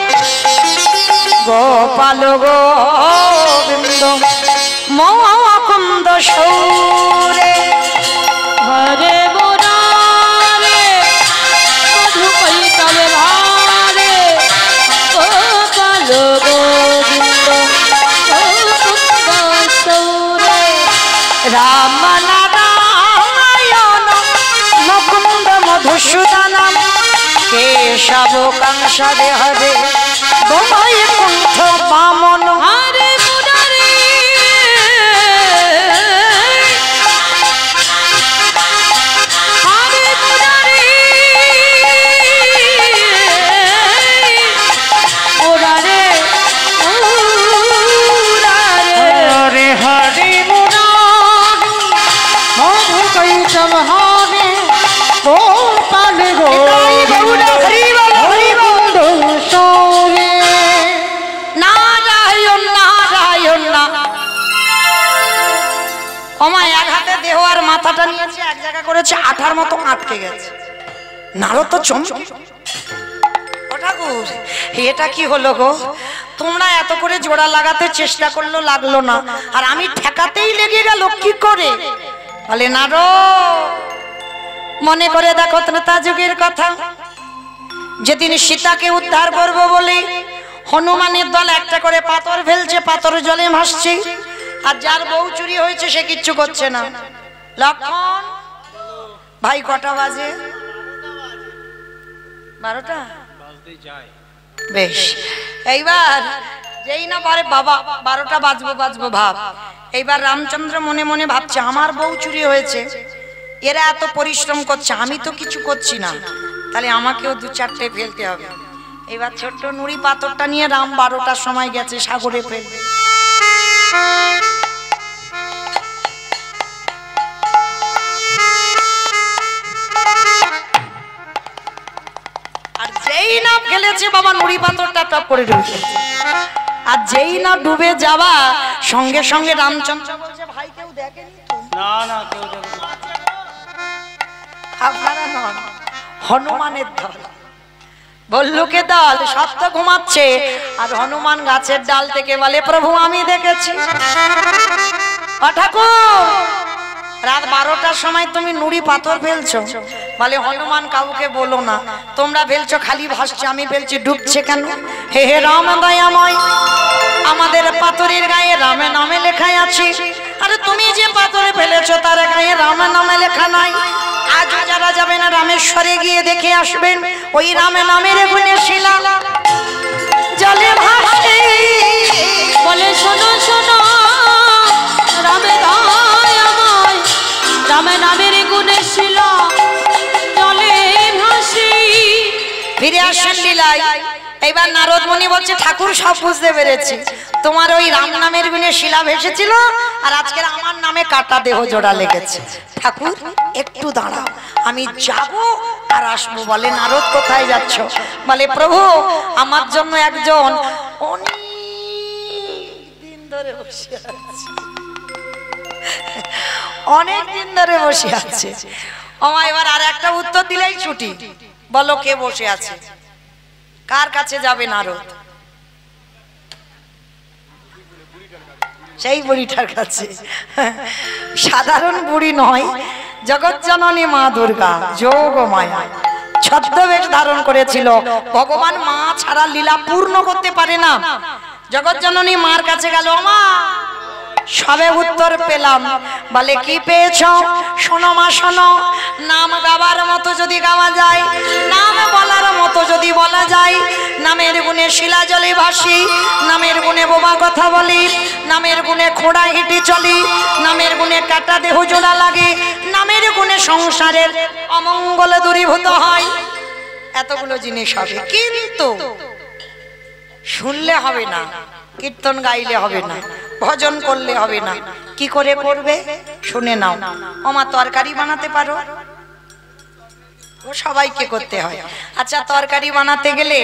গোপাল গোবিন্দ মুকুন্দ সৌরে হরে মুরারে মধু কইটবে ভারে গোপাল গোবিন্দ মুকুন্দ সৌরে রাম নারায়ণ মুকুন্দ মধুসূদনম কেশব কাংসরে হরে বৈকুণ্ঠ বামন। হরে মুরারে হরে মুরারে মুরারে মুরারে হরে মুরারি মধু কৈতব হরে গোপাল গোবিন্দ সৌরে। নারায়ণ নারায়ণ না। আমায় এক হাতে দেহ আর মাথাটা নিয়েছে, এক জায়গা করেছে, আঠার মতো আটকে গেছে। নারদ তো চমকে, ও ঠাকুর এটা কি হলো গো? তোমরা এত করে জোড়া লাগাতে চেষ্টা করলো, লাগলো না, আর আমি ঠেকাতেই লেগে গেল কি করে? বলে নারদ মনে করে দেখো ত্রেতা যুগের কথা, যেদিন সীতাকে উদ্ধার করবো বলে হনুমানের দল একটা করে পাথর ফেলছে, পাথর জলে ভাসছে, আর যার বউ চুরি হয়েছে সে কিচ্ছু করছে না। লক্ষণ ভাই কটা বাজে? 12টা বেশ। এইবার যেই না পারে বাবা 12টা বাজবো ভাব। এইবার রামচন্দ্র মনে মনে ভাবছে আমার বউ চুরি হয়েছে, এরা এত পরিশ্রম করছে, আমি তো কিছু করছি না, তাহলে আমাকেও 2-4টে ফেলতে হবে। এবার ছোট্ট নুড়ি পাথরটা নিয়ে রাম 12টার সময় গেছে সাগরে ফেলবে। আর যেই না ফেলেছে বাবা নুড়ি পাথরটা টপ করে ডুবে, আর যেই না ডুবে যাওয়া সঙ্গে সঙ্গে রামচন্দ্র বলছে ভাই কেউ দেখেনি তো? না না কেউ দেখেনি। আপনারা নন, হনুমানের দল, ভল্লুকের দল সব তো ঘুমাচ্ছে, আর হনুমান গাছের ডাল থেকে বলে প্রভু আমি দেখেছি। ঠাকুর রাত 12টার সময় তুমি নুড়ি পাথর ফেলছো? বলে হনুমান কাউকে বলো না, তোমরা ফেলছো খালি ভাসছে, আমি ফেলছি ডুবছে কেন? হে হে রাম দয়াময়, আমাদের পাথরের গায়ে রামের নামে লেখা আছে, আরে তুমি যে পাথরে ফেলেছো তার গায়ে রামের নামে লেখা নাই। আজ যারা যাবেন রামেশ্বরে গিয়ে দেখে আসবেন ওই রামের নামের গুণে শিলা জলে ভাসে। বলে শোনো শোনো রামে দয়াময়, রামে নামের গুণে শিলা জলে ভাসি। ফিরে আসেন লীলায়। এইবার নারদ মুনি বলছে ঠাকুর সব বুঝতে পেরেছি, তোমার ওই রাম নামের গুণে শিলা ভেসেছিল, আর আজকে আমার নামে কাটা দেহ জোড়া লেগেছে। ঠাকুর একটু দাঁড়াও, আমি যাব আর আসবো। বলে নারদ কোথায় যাচ্ছ? বলে প্রভু আমার জন্য একজন অনেক দিন ধরে বসে আছে, অনেক দিন ধরে বসে আছে। এবার আর একটা উত্তর দিলেই ছুটি। বলো কে বসে আছে? কার কাছে যাবে নারদ? সেই বুড়িটার কাছে। সাধারণ বুড়ি নয়, জগৎজননী মা দুর্গা যোগ মায়া ছদ্মবেশ ধারণ করেছিল। ভগবান মা ছাড়া লীলা পূর্ণ করতে পারে না। জগৎজননী মার কাছে গেল, মা সবে উত্তর পেলাম। বলে কি পেয়েছ? শোনো মা শোনো, নাম গাবার মতো যদি গাওয়া যায়, নাম বলার মতো যদি বলা যায়, নামের গুণে শিলা জলে ভাসি, নামের গুণে বোবা কথা বলি, নামের গুণে খোঁড়া হেঁটে চলি, নামের গুণে কাটা দেহ জোড়া লাগে, নামের গুণে সংসারের অমঙ্গল দূরীভূত হয়। এতগুলো জিনিস হবে, কিন্তু শুনলে হবে না, কীর্তন গাইলে হবে না, ভজন করলে হবে না। কি করে করবে? শুনে নাও। ওমা তরকারি বানাতে পারো? ও সবাইকে করতে হয়। আচ্ছা তরকারি বানাতে গেলে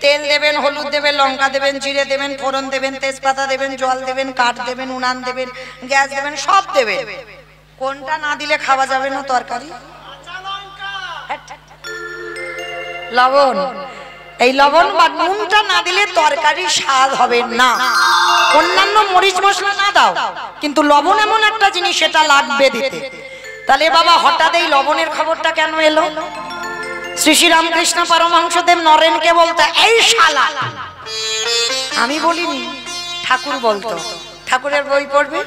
তেল দেবেন, হলুদ দেবেন, লঙ্কা দেবেন, জিরে দেবেন, ফোড়ন দেবেন, তেজপাতা দেবেন, জল দেবেন, কাঠ দেবেন, উনান দেবেন, গ্যাস দেবেন, সব দেবেন। কোনটা না দিলে খাওয়া যাবে না তরকারি? লবণ। এই লবণ বা নুনটা না দিলে তরকারি স্বাদ হবে না। অন্যান্য মরিচ মশলা না দাও, কিন্তু লবণ এমন একটা জিনিস সেটা লাগবে দিতে। তাহলে বাবা হঠাৎ এই লবণের খবরটা কেন এলো? শ্রী শ্রী রামকৃষ্ণ পরমহংসদেব নরেনকে বলতো এই শালা। আমি বলিনি, ঠাকুর বলতো। ঠাকুরের বই পড়বে,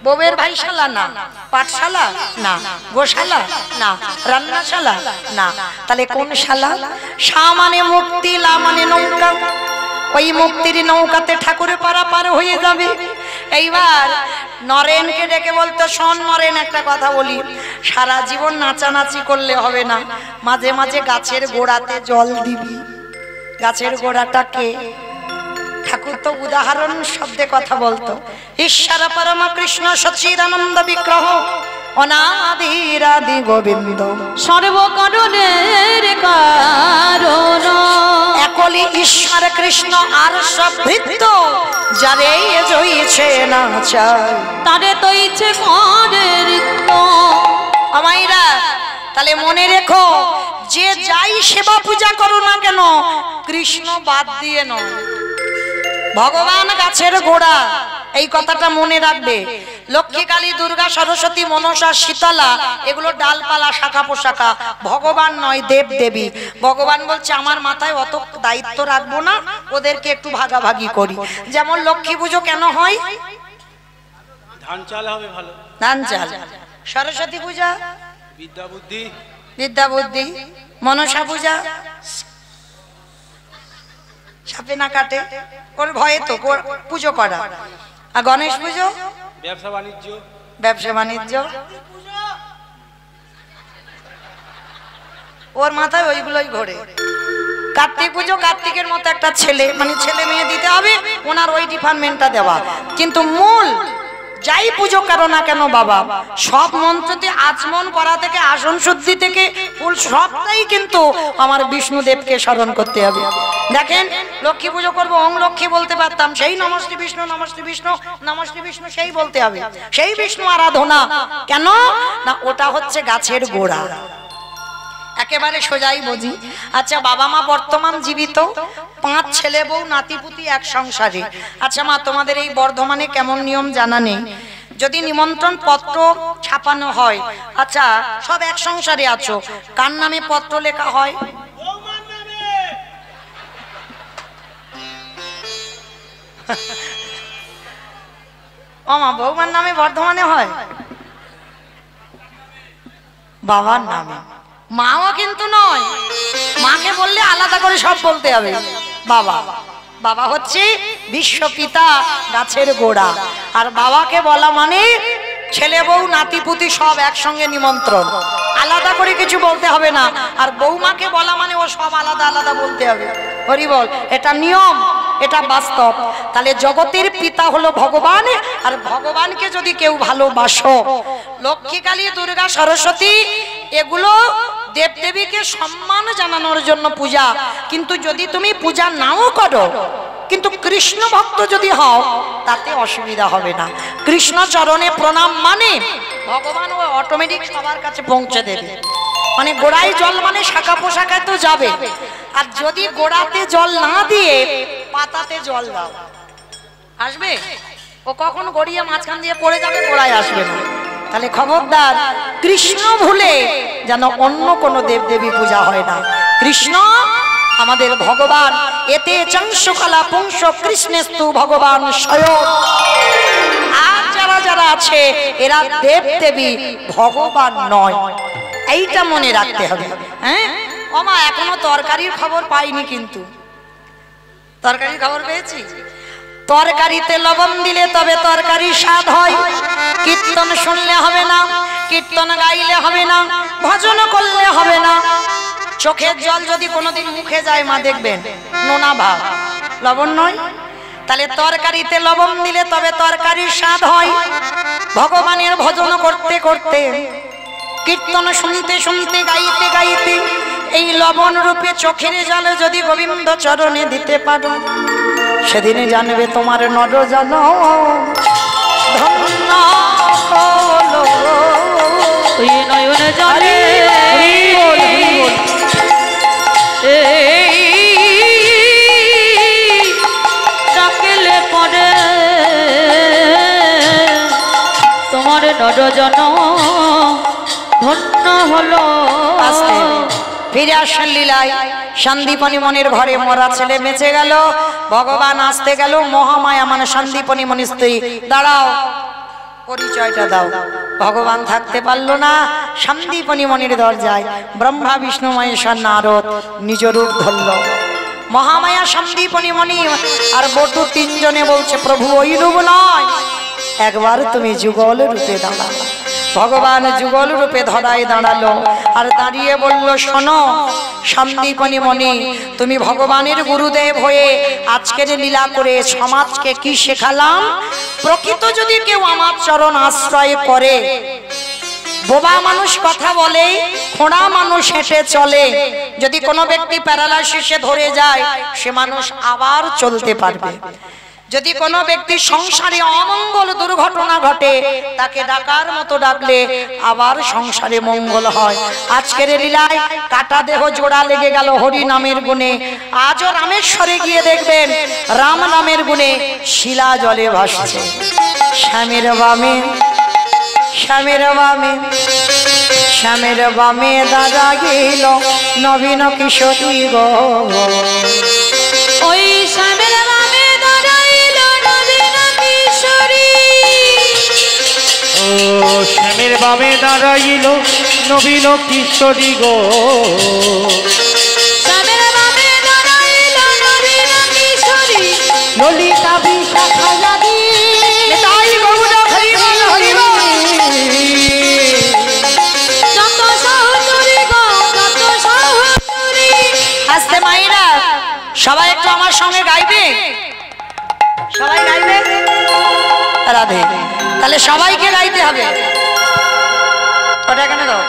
বউয়ের ভাইশালা না, পাঠশালা না, গোশালা না, রান্নাশালা না, তাহলে কোন শালা? শা মানে মুক্তি, লা মানে নৌকা। ওই মুক্তির নৌকাতে ঠাকুরের পারাপার হয়ে যাবে। এইবার নরেনকে ডেকে বলতো, শোন নরেন একটা কথা বলি, সারা জীবন নাচানাচি করলে হবে না, মাঝে মাঝে গাছের গোড়াতে জল দিবি। গাছের গোড়াটাকে ঠাকুর তো উদাহরণ শব্দে কথা বলতো। ঈশ্বর পরম কৃষ্ণ সচ্চিদানন্দ বিগ্রহ অনাদিরাদি গোবিন্দ সর্বকারণের কারণ, একলি ঈশ্বর কৃষ্ণ আর সব ভৃত্য, যারে জইছে না চায় তারে তো ইচ্ছে করে রিক্ত। আমাইরা তাহলে মনে রেখো, যে যাই সেবা পূজা করো না কেন, কৃষ্ণ বাদ দিয়ে নয়, ভগবান গাছের গোড়া। এই কথাটা মনে রাখবে। লক্ষ্মী, কালী, দুর্গা, সরস্বতী, মনসা, শীতলা, এগুলো ডালপালা, শাখা পোশাকা, ভগবান নয়, দেব দেবী। ভগবান বলছে আমার মাথায় অত দায়িত্ব রাখবো না, ওদেরকে একটু ভাগাভাগি করি। যেমন লক্ষ্মী পুজো কেন হয়? ধান চাল হবে ভালো। ধান চাল। সরস্বতী পূজা বিদ্যা বুদ্ধি। বিদ্যা বুদ্ধি। মনসা পূজা সাপে না কাটে ওর ভয়ে তো পুজো করা। আর গণেশ পুজো ব্যবসা বাণিজ্য। ব্যবসা বাণিজ্য ওর মাথায় ওইগুলোই ঘোরে। কার্তিক পুজো কার্তিকের মতো একটা ছেলে মানে ছেলে মেয়ে দিতে হবে ওনার ওই ডিপার্টমেন্টটা দেওয়া। কিন্তু মূল যাই পুজো করো না কেন বাবা সব মন্ত্রতে আচমন করা থেকে আসন শুদ্ধি থেকে ফুল সবটাই কিন্তু আমার বিষ্ণুদেবকে স্মরণ করতে হবে। দেখেন লক্ষ্মী পুজো করবো ওং লক্ষ্মী বলতে পারতাম সেই নমস্তে বিষ্ণু নমস্তে বিষ্ণু নমস্তে বিষ্ণু সেই বলতে হবে সেই বিষ্ণু আরাধনা কেন না ওটা হচ্ছে গাছের গোড়া। একেবারে সোজাই বুঝি। আচ্ছা বাবা মা বর্তমান জীবিত 5 ছেলে বউ নাতিপুতি এক সংসারে। আচ্ছা মা তোমাদের এই বর্ধমানে কেমন নিয়ম জানা নেই যদি নিমন্ত্রণ পত্র ছাপানো হয় আচ্ছা সব এক সংসারে আছো কার নামে পত্র লেখা হয়? ও মা বৌমার নামে বর্ধমানে হয় বাবার নামে। মাও কিন্তু নয় মাকে বললে আলাদা করে সব বলতে হবে। বাবা বাবা হচ্ছে বিশ্বপিতা গাছের গোড়া আর বাবাকে বলা মানে ছেলে বউ নাতিপুতি সব একসঙ্গে নিমন্ত্রণ আলাদা করে কিছু বলতে হবে না। আর বৌমাকে বলা মানে ও সব আলাদা আলাদা বলতে হবে। হরি বল এটা নিয়ম এটা বাস্তব। তাহলে জগতের পিতা হলো ভগবান আর ভগবানকে যদি কেউ ভালোবাসো লক্ষ্মী কালী দুর্গা সরস্বতী এগুলো দেবদেবীকে সম্মান জানানোর জন্য পূজা। কিন্তু যদি তুমি পূজা নাও করো কিন্তু কৃষ্ণ ভক্ত যদি হও তাতে অসুবিধা হবে না। কৃষ্ণ চরণে প্রণাম মানে ভগবান ও অটোমেটিক সবার কাছে পৌঁছে দেবে। মানে গোড়ায় জল মানে শাখা পোশাখায় তো যাবে আর যদি গোড়াতে জল না দিয়ে পাতাতে জল দাও আসবে ও কখন গড়িয়ে মাঝখান দিয়ে পড়ে যাবে গোড়ায় আসবে না। তাহলে খবরদার কৃষ্ণ ভুলে যেন অন্য কোনো দেবদেবী পূজা হয় না। কৃষ্ণ আমাদের ভগবান এতে চংসকলা পুংস কৃষ্ণেস্তু ভগবান স্বয়ং। আর যারা যারা আছে এরা দেবদেবী ভগবান নয় এইটা মনে রাখতে হবে। হ্যাঁ ওমা এখনো তরকারির খবর পাইনি কিন্তু তরকারির খবর পেয়েছি। তরকারিতে লবণ দিলে তবে তরকারি স্বাদ হয়। কীর্তন শুনলে হবে না কীর্তন গাইলে হবে না ভজন করলে হবে না। চোখের জল যদি কোনোদিন মুখে যায় মা দেখবেন নোনা ভাব লবণ নয়। তাহলে তরকারিতে লবণ দিলে তবে তরকারির স্বাদ হয়। ভগবানের ভজন করতে করতে কীর্তন শুনতে শুনতে গাইতে গাইতে এই লবণ রূপে চোখের জলে যদি গোবিন্দ চরণে দিতে পারো সেদিনে জানবে তোমার নরজন ধন্য হলো। ওই নয়ন জলে ডাকলে পরে তোমার নরজন ধন্য হলো। ফিরে আসেন লীলায় সন্দীপনী মনির ঘরে মরা ছেলে বেঁচে গেল। ভগবান আসতে গেল মহামায়া মানে সন্দীপনী মনির স্ত্রী দাঁড়াও পরিচয়টা দাও। ভগবান থাকতে পারলো না সন্দীপনী মনির দরজায় ব্রহ্মা বিষ্ণু মহেশ্বর নারদ নিজ রূপ ধরল। মহামায়া সন্দীপনী মনি আর বটু তিনজনে বলছে প্রভু ওই রূপ নয় একবার তুমি যুগল রূপে দাঁড়াও। ভগবান যুগল রূপে ধরায় দাঁড়ালো আর দাঁড়িয়ে বলল শোনো সন্দীপনী মনি তুমি ভগবানের গুরুদেব হয়ে আজকের লীলা করে সমাজকে কি শেখালাম। প্রকৃত যদি কেউ আমার চরণ আশ্রয় করে বোবা মানুষ কথা বলে খোঁড়া মানুষ হেঁটে চলে। যদি কোনো ব্যক্তি প্যারালাইসিসে ধরে যায় সে মানুষ আবার চলতে পারবে। যদি কোনো ব্যক্তি সংসারে অমঙ্গল দুর্ঘটনা ঘটে তাকে ডাকার মতো ডাকলে আবার সংসারে মঙ্গল হয়। আজকের লীলায় কাটা দেহ জোড়া লেগে গেল হরি নামের গুণে। আজও রামেশ্বরে গিয়ে দেখবেন রাম নামের গুণে শিলা জলে ভাসছে। শ্যামের বামে শ্যামের বামে শ্যামের বামে দাদা গেল নবীন কিশোরী গো। ওই শ্যামের বামে দাঁড়াইল নবীন কিশোরী বামে দাঁড়াইল নবীন কিশোরী গো শ্যামের বামে দাঁড়াইল নবীন কিশোরী ললিতা বিশাখা লাগি তাই গৌর হরি বল হরি বল যত সহচরী গো যত সহচরী। আস্তে মাইরা সবাই একটু আমার সঙ্গে গাইবে, সবাই গাইবে রাধে। তাহলে সবাইকে গাইতে হবে, ওটা কেন দাও,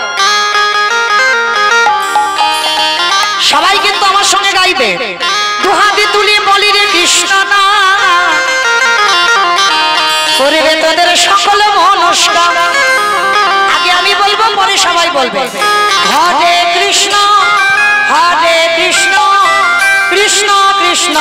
সবাই কিন্তু আমার সঙ্গে গাইবে। দুহাতে তুলি বলি রে কৃষ্ণ না করবে তোদের সকল মনস্কাম। আগে আমি বলবো, পরে সবাই বলবে। হরে কৃষ্ণ কৃষ্ণ কৃষ্ণ কৃষ্ণ